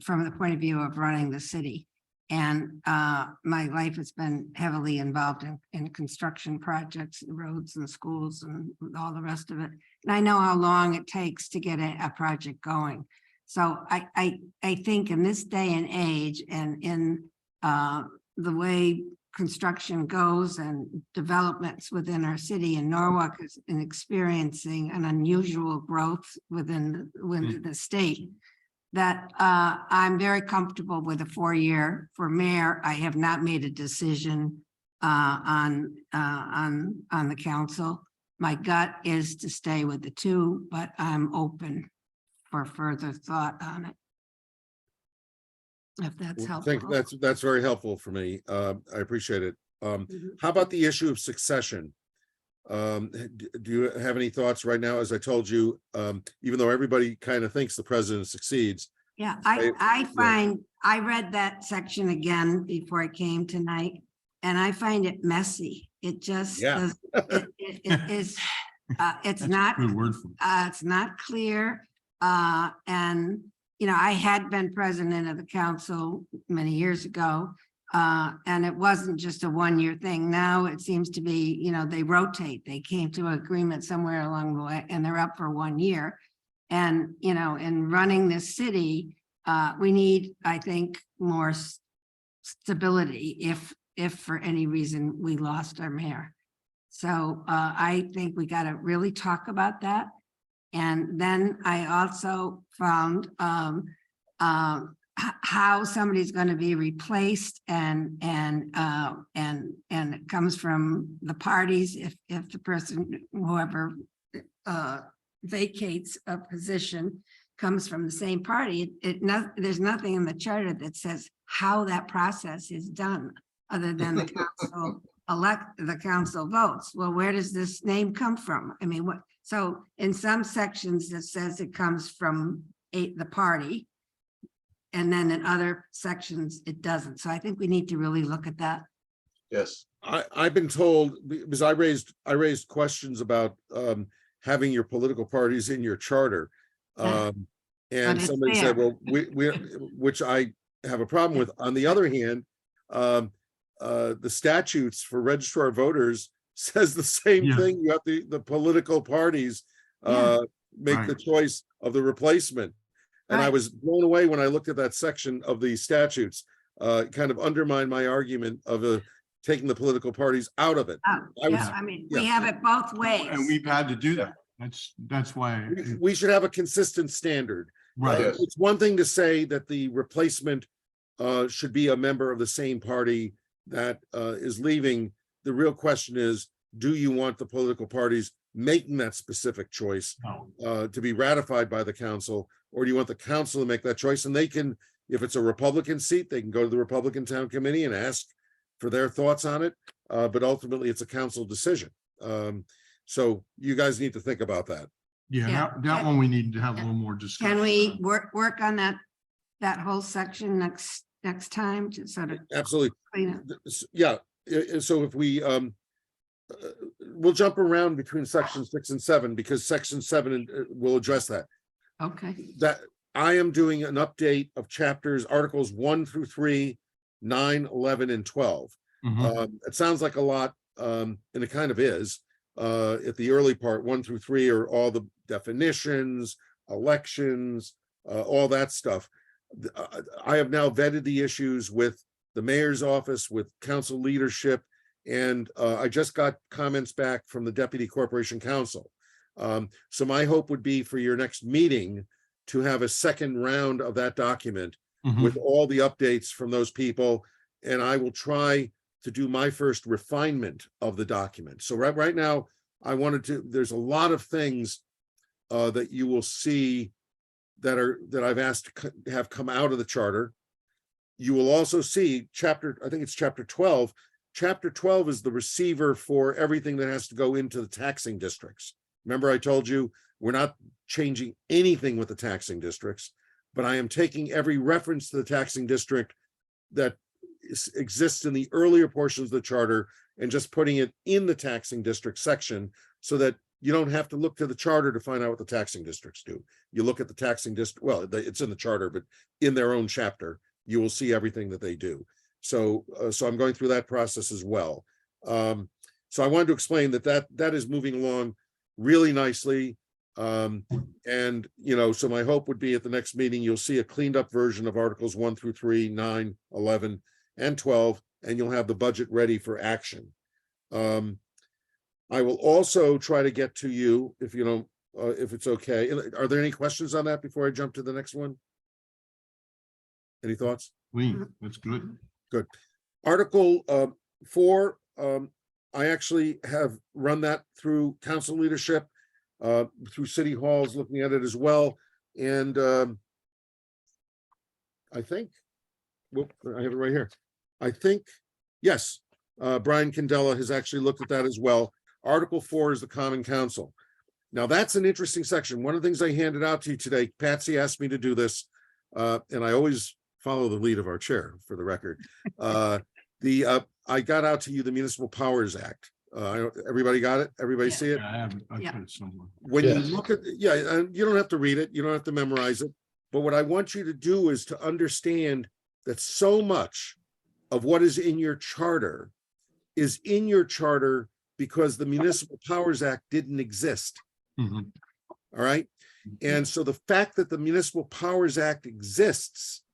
from the point of view of running the city. And my life has been heavily involved in construction projects, roads and schools and all the rest of it. And I know how long it takes to get a project going. So I think in this day and age and in the way construction goes and developments within our city, and Norwalk is experiencing an unusual growth within the state, that I'm very comfortable with a 4-year. For mayor, I have not made a decision on the council. My gut is to stay with the 2, but I'm open for further thought on it. If that's Well, helpful. that's very helpful for me. I appreciate it. How about the issue of succession? Do you have any thoughts right now? As I told you, even though everybody kind of thinks the president succeeds. Yeah, I read that section again before I came tonight, and I find it messy. It just Yeah. it is, it's not, Good word for it. it's not clear. And, you know, I had been president of the council many years ago, and it wasn't just a 1-year thing. Now it seems to be, you know, they rotate. They came to an agreement somewhere along the way, and they're up for 1 year. And, you know, in running this city, we need, I think, more stability if for any reason we lost our mayor. So I think we got to really talk about that. And then I also found how somebody's going to be replaced, and it comes from the parties if the person, whoever vacates a position, comes from the same party. There's nothing in the charter that says how that process is done, other than the council the council votes. Well, where does this name come from? I mean, what? So in some sections it says it comes from the party, and then in other sections it doesn't. So I think we need to really look at that. Yes. I've been told, because I raised questions about having your political parties in your charter. And it's somebody said, there. well, we which I have a problem with. On the other hand, the statutes for registrar of voters says the same Yeah. thing. You have the political parties make the Right. choice of the replacement. And I Right. was blown away when I looked at that section of the statutes. Kind of undermined my argument of taking the political parties out of it. Oh, I was- yeah, I mean, we yeah. have it both ways. And we've had to do that. That's why. We should have a consistent standard. Right. Yes. It's one thing to say that the replacement should be a member of the same party that is leaving. The real question is, do you want the political parties making that specific choice No. to be ratified by the council, or do you want the council to make that choice? And they can, if it's a Republican seat, they can go to the Republican Town Committee and ask for their thoughts on it. But ultimately, it's a council decision. So you guys need to think about that. Yeah, Yeah. that one we need to have a little more discussion. Can we work on that whole section next time to sort of Absolutely. clean up? Yeah, so if we, we'll jump around between section 6 and 7, because section 7 will address that. Okay, That I am doing an update of chapters, articles 1 through 3, 9, 11, and 12. Mhm. It sounds like a lot, and it kind of is. At the early part, 1 through 3 are all the definitions, elections, all that stuff. I have now vetted the issues with the mayor's office, with council leadership, and I just got comments back from the deputy corporation counsel. So my hope would be for your next meeting to have a second round of that document Mhm. with all the updates from those people. And I will try to do my first refinement of the document. So right now, there's a lot of things that you will see that I've asked to have come out of the charter. You will also see I think it's chapter 12. Chapter 12 is the receiver for everything that has to go into the taxing districts. Remember, I told you, we're not changing anything with the taxing districts, but I am taking every reference to the taxing district that exists in the earlier portions of the charter and just putting it in the taxing district section so that you don't have to look to the charter to find out what the taxing districts do. You look at the taxing district, well, it's in the charter, but in their own chapter, you will see everything that they do. So, so I'm going through that process as well. So I wanted to explain that is moving along really nicely. And, you know, so my hope would be at the next meeting, you'll see a cleaned up version of Articles 1 through 3, 9, 11, and 12, and you'll have the budget ready for action. I will also try to get to you if you know, if it's okay. Are there any questions on that before I jump to the next one? Any thoughts? That's good. Good. Article 4, I actually have run that through council leadership, through city halls, looking at it as well. And I think, well, I have it right here. I think, yes, Brian Candela has actually looked at that as well. Article 4 is the Common Council. Now, that's an interesting section. One of the things I handed out to you today, Patsy asked me to do this, and I always follow the lead of our chair, for the record. I got out to you the Municipal Powers Act. Everybody got it? Everybody Yeah. see it? I have it. I Yeah. put it somewhere. When you Yes. look at, yeah, and you don't have to read it, you don't have to memorize it. But what I want you to do is to understand that so much of what is in your charter is in your charter because the Municipal Powers Act didn't exist. Mhm. All right. And so the fact that the Municipal Powers Act exists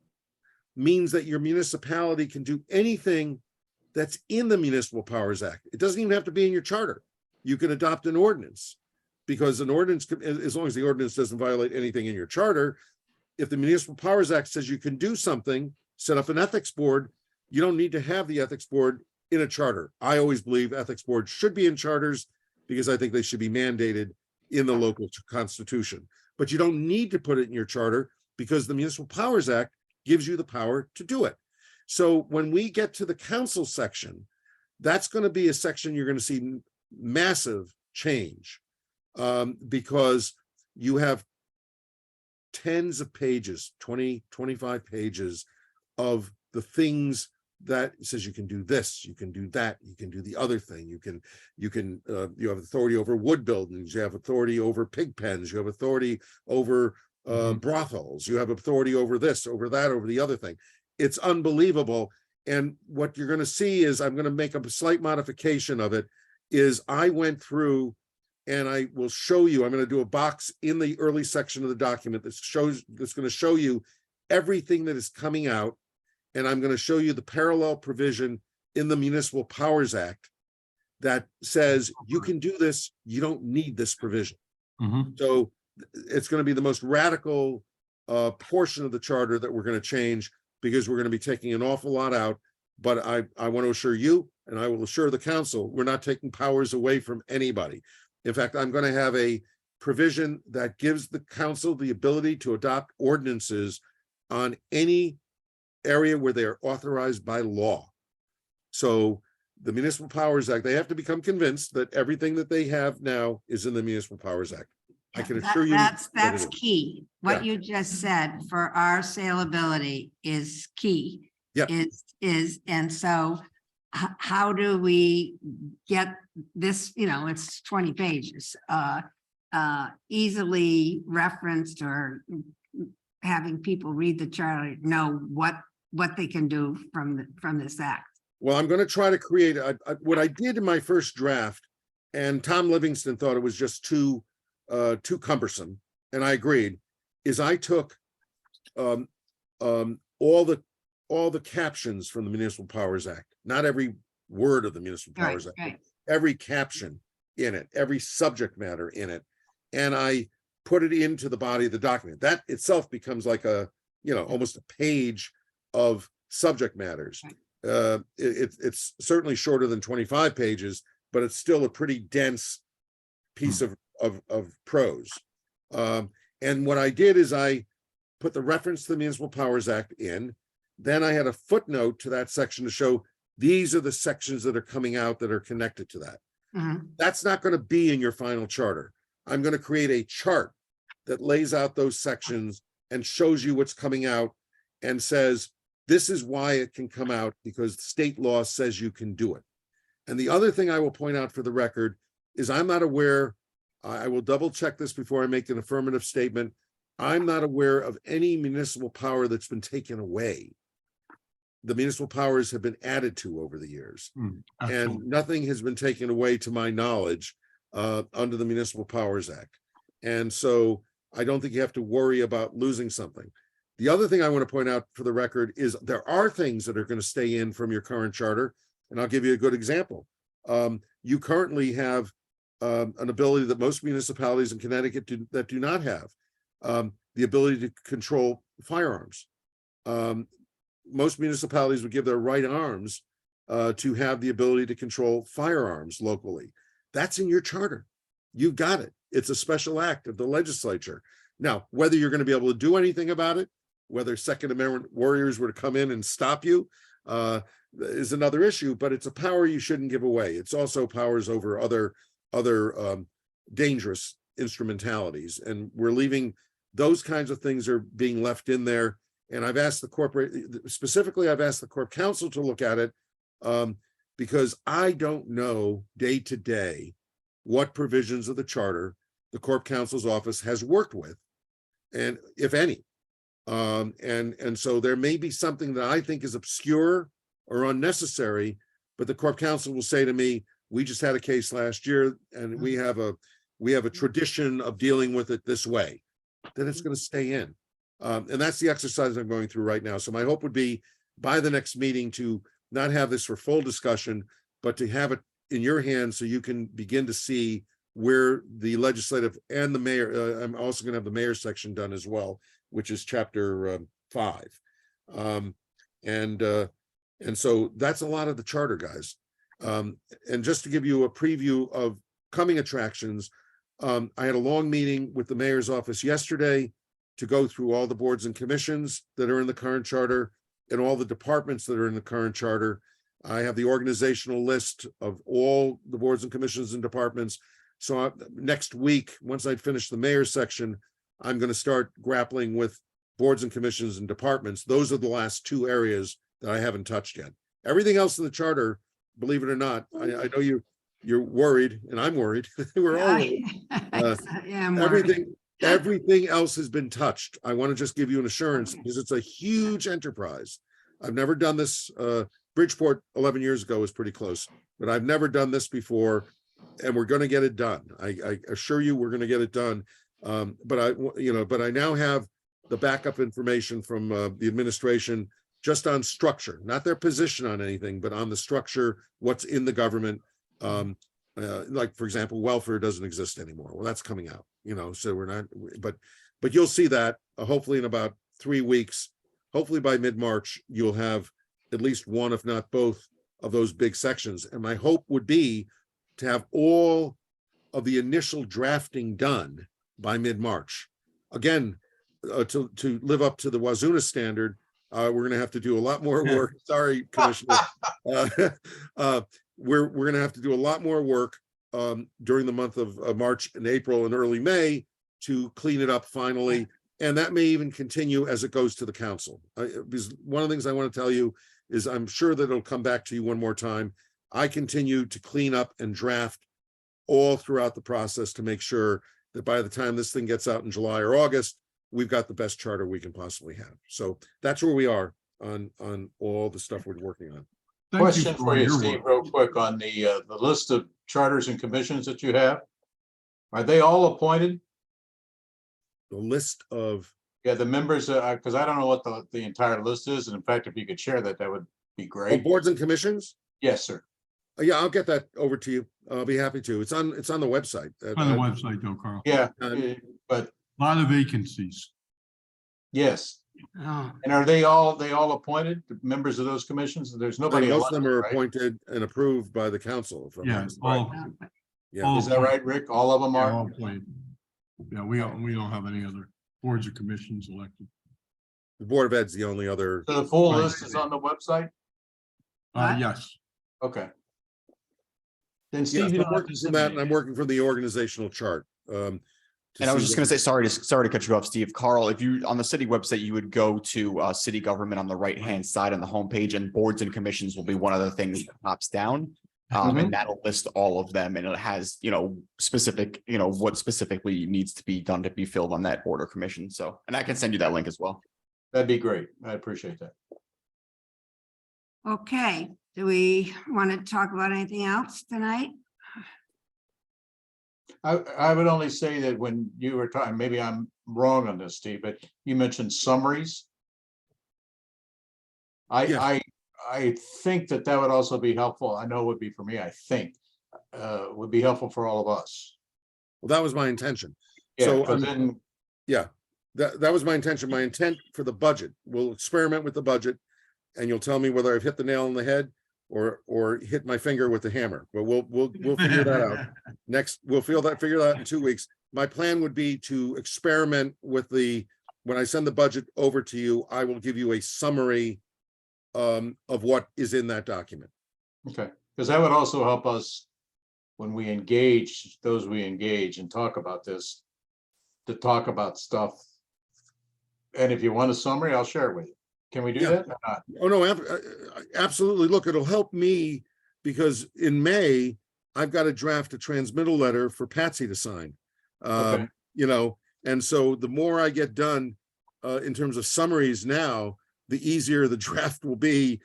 means that your municipality can do anything that's in the Municipal Powers Act. It doesn't even have to be in your charter. You can adopt an ordinance because an ordinance, as long as the ordinance doesn't violate anything in your charter, if the Municipal Powers Act says you can do something, set up an ethics board, you don't need to have the ethics board in a charter. I always believe ethics boards should be in charters because I think they should be mandated in the local constitution. But you don't need to put it in your charter because the Municipal Powers Act gives you the power to do it. So when we get to the council section, that's going to be a section you're going to see massive change because you have tens of pages, 20, 25 pages of the things that says you can do this, you can do that, you can do the other thing, you have authority over wood buildings, you have authority over pig pens, you have authority over brothels, you have authority over this, over that, over the other thing. It's unbelievable. And what you're going to see is I'm going to make a slight modification of it is I went through and I will show you, I'm going to do a box in the early section of the document that's going to show you everything that is coming out. And I'm going to show you the parallel provision in the Municipal Powers Act that says you can do this, you don't need this provision. Mhm. So it's going to be the most radical portion of the charter that we're going to change because we're going to be taking an awful lot out. But I want to assure you, and I will assure the council, we're not taking powers away from anybody. In fact, I'm going to have a provision that gives the council the ability to adopt ordinances on any area where they are authorized by law. So the Municipal Powers Act, they have to become convinced that everything that they have now is in the Municipal Powers Act. I can assure you. That's that it is. key. What you just said for our saleability is key. Yep. And so how do we get this, you know, it's 20 pages, easily referenced or having people read the charter, know what they can do from this act. Well, I'm going to try to create what I did in my first draft, and Tom Livingston thought it was just too cumbersome, and I agreed. Is I took all the captions from the Municipal Powers Act, not every word of the Municipal Powers Act, Right. every caption in it, every subject matter in it, and I put it into the body of the document. That itself becomes like a, you know, almost a page of subject matters. It's certainly shorter than 25 pages, but it's still a pretty dense piece of prose. And what I did is I put the reference to the Municipal Powers Act in. Then I had a footnote to that section to show these are the sections that are coming out that are connected to that. Mhm. That's not going to be in your final charter. I'm going to create a chart that lays out those sections and shows you what's coming out and says, This is why it can come out, because state law says you can do it. And the other thing I will point out for the record is I'm not aware, I will double check this before I make an affirmative statement. I'm not aware of any municipal power that's been taken away. The municipal powers have been added to over the years, and Excellent. nothing has been taken away to my knowledge under the Municipal Powers Act. And so I don't think you have to worry about losing something. The other thing I want to point out for the record is there are things that are going to stay in from your current charter. And I'll give you a good example. You currently have an ability that most municipalities in Connecticut do not have, the ability to control firearms. Most municipalities would give their right arms to have the ability to control firearms locally. That's in your charter. You got it. It's a special act of the legislature. Now, whether you're going to be able to do anything about it, whether Second Amendment warriors were to come in and stop you, is another issue, but it's a power you shouldn't give away. It's also powers over other dangerous instrumentalities, and we're leaving those kinds of things are being left in there. And I've asked the I've asked the Corp Council to look at it because I don't know day to day what provisions of the charter the Corp Council's office has worked with, and if any. And so there may be something that I think is obscure or unnecessary, but the Corp Council will say to me, we just had a case last year and we have a tradition of dealing with it this way. Then it's going to stay in. And that's the exercise I'm going through right now. So my hope would be by the next meeting to not have this for full discussion, but to have it in your hands so you can begin to see where the legislative and the mayor, I'm also going to have the mayor section done as well, which is chapter 5. And so that's a lot of the charter, guys. And just to give you a preview of coming attractions, I had a long meeting with the mayor's office yesterday to go through all the boards and commissions that are in the current charter and all the departments that are in the current charter. I have the organizational list of all the boards and commissions and departments. So next week, once I finish the mayor's section, I'm going to start grappling with boards and commissions and departments. Those are the last 2 areas that I haven't touched yet. Everything else in the charter, believe it or not, I know you're worried, and I'm worried. We're all worried. Yeah, I'm worried. Everything else has been touched. I want to just give you an assurance because it's a huge enterprise. I've never done this. Bridgeport 11 years ago was pretty close, but I've never done this before, and we're going to get it done. I assure you we're going to get it done. But I now have the backup information from the administration just on structure, not their position on anything, but on the structure, what's in the government. Like, for example, welfare doesn't exist anymore. Well, that's coming out, so we're not, but you'll see that hopefully in about 3 weeks, hopefully by mid-March, you'll have at least one, if not both of those big sections. And my hope would be to have all of the initial drafting done by mid-March. Again, to live up to the WASUNA standard, we're going to have to do a lot more work. Sorry, Commissioner. We're going to have to do a lot more work during the month of March and April and early May to clean it up finally. And that may even continue as it goes to the council. Because one of the things I want to tell you is I'm sure that it'll come back to you one more time. I continue to clean up and draft all throughout the process to make sure that by the time this thing gets out in July or August, we've got the best charter we can possibly have. So that's where we are on all the stuff we're working on. Thank Question for for you, your Steve, work. real quick on the list of charters and commissions that you have. Are they all appointed? The list of, Yeah, the members, because I don't know what the entire list is. And in fact, if you could share that, that would be great. boards and commissions? Yes, sir. Yeah, I'll get that over to you. I'll be happy to. It's on the website. On the website though, Carl. Yeah, Um, but A lot of vacancies. yes. Oh, And are they all appointed members of those commissions? There's nobody. Most of them are elected, right? appointed and approved by the council. if I'm not Yeah, mistaken. all, Yeah. all Is that right, Rick? All of them yeah, are? all appointed. Yeah, we don't have any other boards or commissions elected. The Board of Ed's the only other. So the full Right. list is on the website? What? Yes, Okay. Then Yes, Steve, you I'm don't have working to from send that, me and I'm working from the organizational chart to And I was see just what- gonna say, sorry to cut you off, Steve. Carl, if you, on the city website, you would go to city government on the right-hand side on the homepage, and boards and commissions will be one of the things that pops down. And that'll list all of them, and it has, specific, what specifically needs to be done to be filled on that board or commission. So, and I can send you that link as well. That'd be great. I appreciate that. Okay, do we want to talk about anything else tonight? I would only say that when you were talking, maybe I'm wrong on this, Steve, but you mentioned summaries. I think that would also be helpful. I know it would be for me, I think, would be helpful for all of us. Well, that was my intention. Yeah, So, but then, that was my intention. My intent for the budget. We'll experiment with the budget, and you'll tell me whether I've hit the nail on the head or hit my finger with the hammer. But we'll figure that out. Next, we'll figure that out in 2 weeks. My plan would be to experiment with when I send the budget over to you, I will give you a summary of what is in that document. okay, because that would also help us when we engage, those we engage and talk about this, to talk about stuff. And if you want a summary, I'll share it with you. Can we do Yeah. that or not? Oh, no, absolutely. Look, it'll help me because in May, I've got to draft a transmittal letter for Patsy to sign. Okay. And so the more I get done in terms of summaries now, the easier the draft will be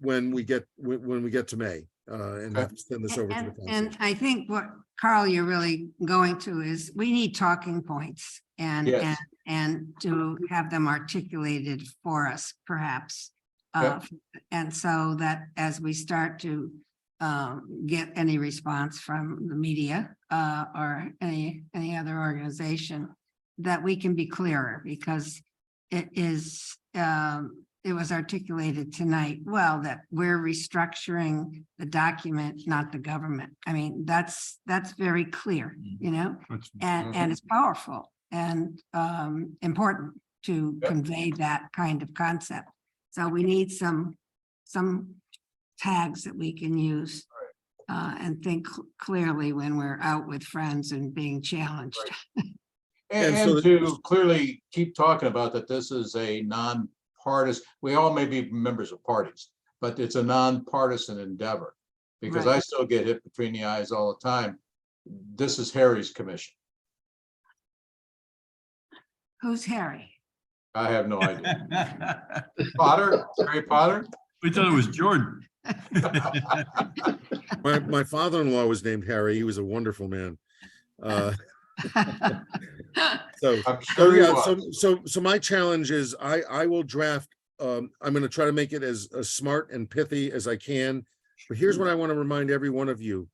when we get to May and have to send this over to the council. And I think what, Carl, you're really going to is we need talking points Yes. and to have them articulated for us, perhaps. Yep. And so that as we start to get any response from the media or any other organization, that we can be clearer because it is it was articulated tonight, well, that we're restructuring the document, not the government. I mean, that's very clear, and it's powerful and important to Yep. convey that kind of concept. So we need some tags that we can use and think clearly when we're out with friends and being challenged. And And so to clearly keep talking about that this is a nonpartisan, we all may be members of parties, but it's a nonpartisan endeavor. Because Right. I still get hit between the eyes all the time. This is Harry's commission. Who's Harry? I have no idea. Potter, Harry Potter? We thought it was Jordan. My father-in-law was named Harry. He was a wonderful man. So, I'm so sure he yeah, was. so my challenge is I will draft, I'm gonna try to make it as smart and pithy as I can. But here's what I want to remind every one of you.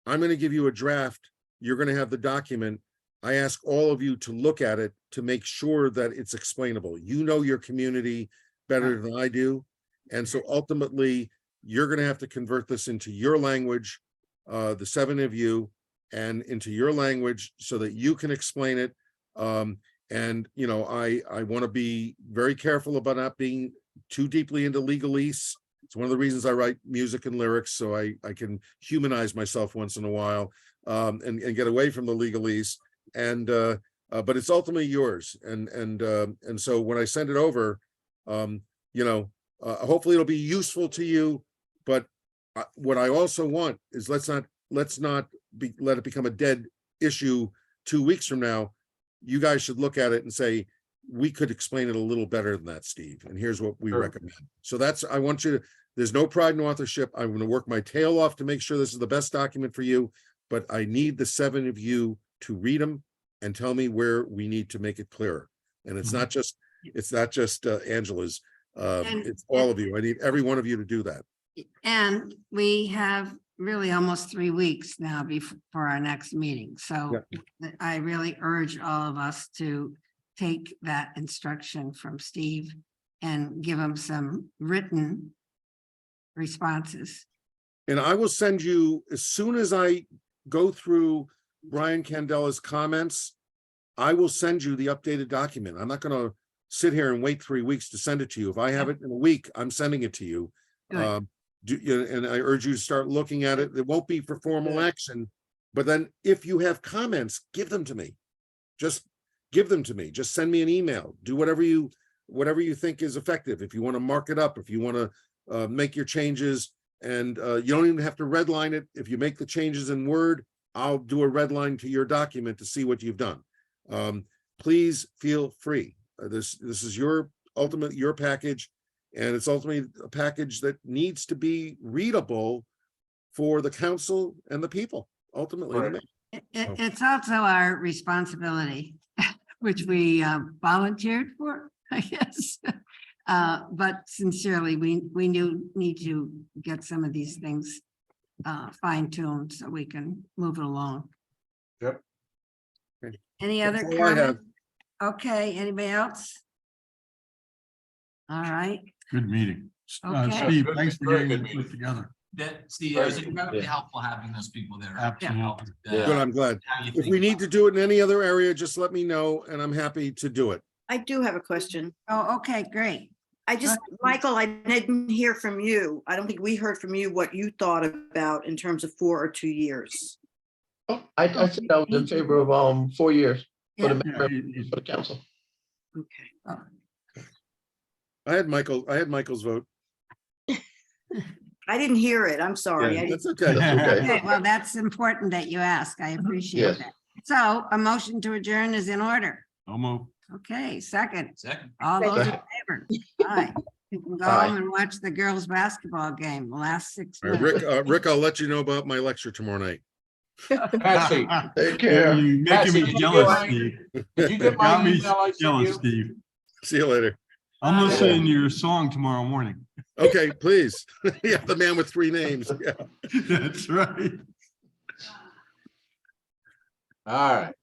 I'm gonna give you a draft. You're gonna have the document. I ask all of you to look at it to make sure that it's explainable. You know your community better than I do. And so ultimately, you're gonna have to convert this into your language, the 7 of you, and into your language so that you can explain it. And I want to be very careful about not being too deeply into legalese. It's one of the reasons I write music and lyrics, so I can humanize myself once in a while and get away from the legalese. And but it's ultimately yours. And so when I send it over, hopefully it'll be useful to you. But what I also want is let's not let it become a dead issue 2 weeks from now. You guys should look at it and say, we could explain it a little better than that, Steve. And here's what we Sure. recommend. So I want you to, there's no pride in authorship. I'm going to work my tail off to make sure this is the best document for you, but I need the 7 of you to read them and tell me where we need to make it clearer. And it's not just Angela's, it's all of you. I need every one of you to do that. And we have really almost 3 weeks now before our next meeting. So I really urge all of us to take that instruction from Steve and give him some written responses. And I will send you, as soon as I go through Brian Candela's comments, I will send you the updated document. I'm not going to sit here and wait 3 weeks to send it to you. If I have it in a week, I'm sending it to you. Good. And I urge you to start looking at it. It won't be for formal action, but then if you have comments, give them to me. just give them to me. Just send me an email. Do whatever you think is effective. If you want to mark it up, if you want to make your changes, and you don't even have to redline it. If you make the changes in Word, I'll do a red line to your document to see what you've done. Please feel free. This is your package, and it's ultimately a package that needs to be readable for the council and the people, ultimately. Right. It's also our responsibility, which we volunteered for, I guess. But sincerely, we need to get some of these things fine tuned so we can move it along. Yep. Any other That's all I have. comments? Okay, anybody else? All right, Good meeting. Okay. Steve, Good- thanks for very getting good it put meeting. together. That, Steve, it was Right. incredibly Yeah. helpful having those people there. Absolutely. Helped, Yeah. Good, I'm glad. how you If think we need about to do it in any other area, just let me know, and I'm happy to do it. I do have a question. oh, okay, great. I just, Michael, I didn't hear from you. I don't think we heard from you what you thought about in terms of 4 or 2 years. Oh, I said I was in favor of 4 years for the Yeah, mayor, for the council. Okay. I had Michael's vote. I didn't hear it. I'm sorry. I That's didn't. okay. That's okay. Okay, well, that's important that you ask. I appreciate Yes. that. So a motion to adjourn is in order. I'll move. Okay, second. Second. All those in Second. favor? Aye. You can go Aye. home and watch the girls' basketball game, the last 6 All right, minutes. Rick, I'll let you know about my lecture tomorrow night. Patsy, Take care. You're making Patsy, me did you jealous, get my- Steve. did you get You got my me email I sent jealous, you? Steve. See you later. I'm listening to your song tomorrow morning. Okay, please. Yeah, the man with 3 names. Yeah. That's right. All right.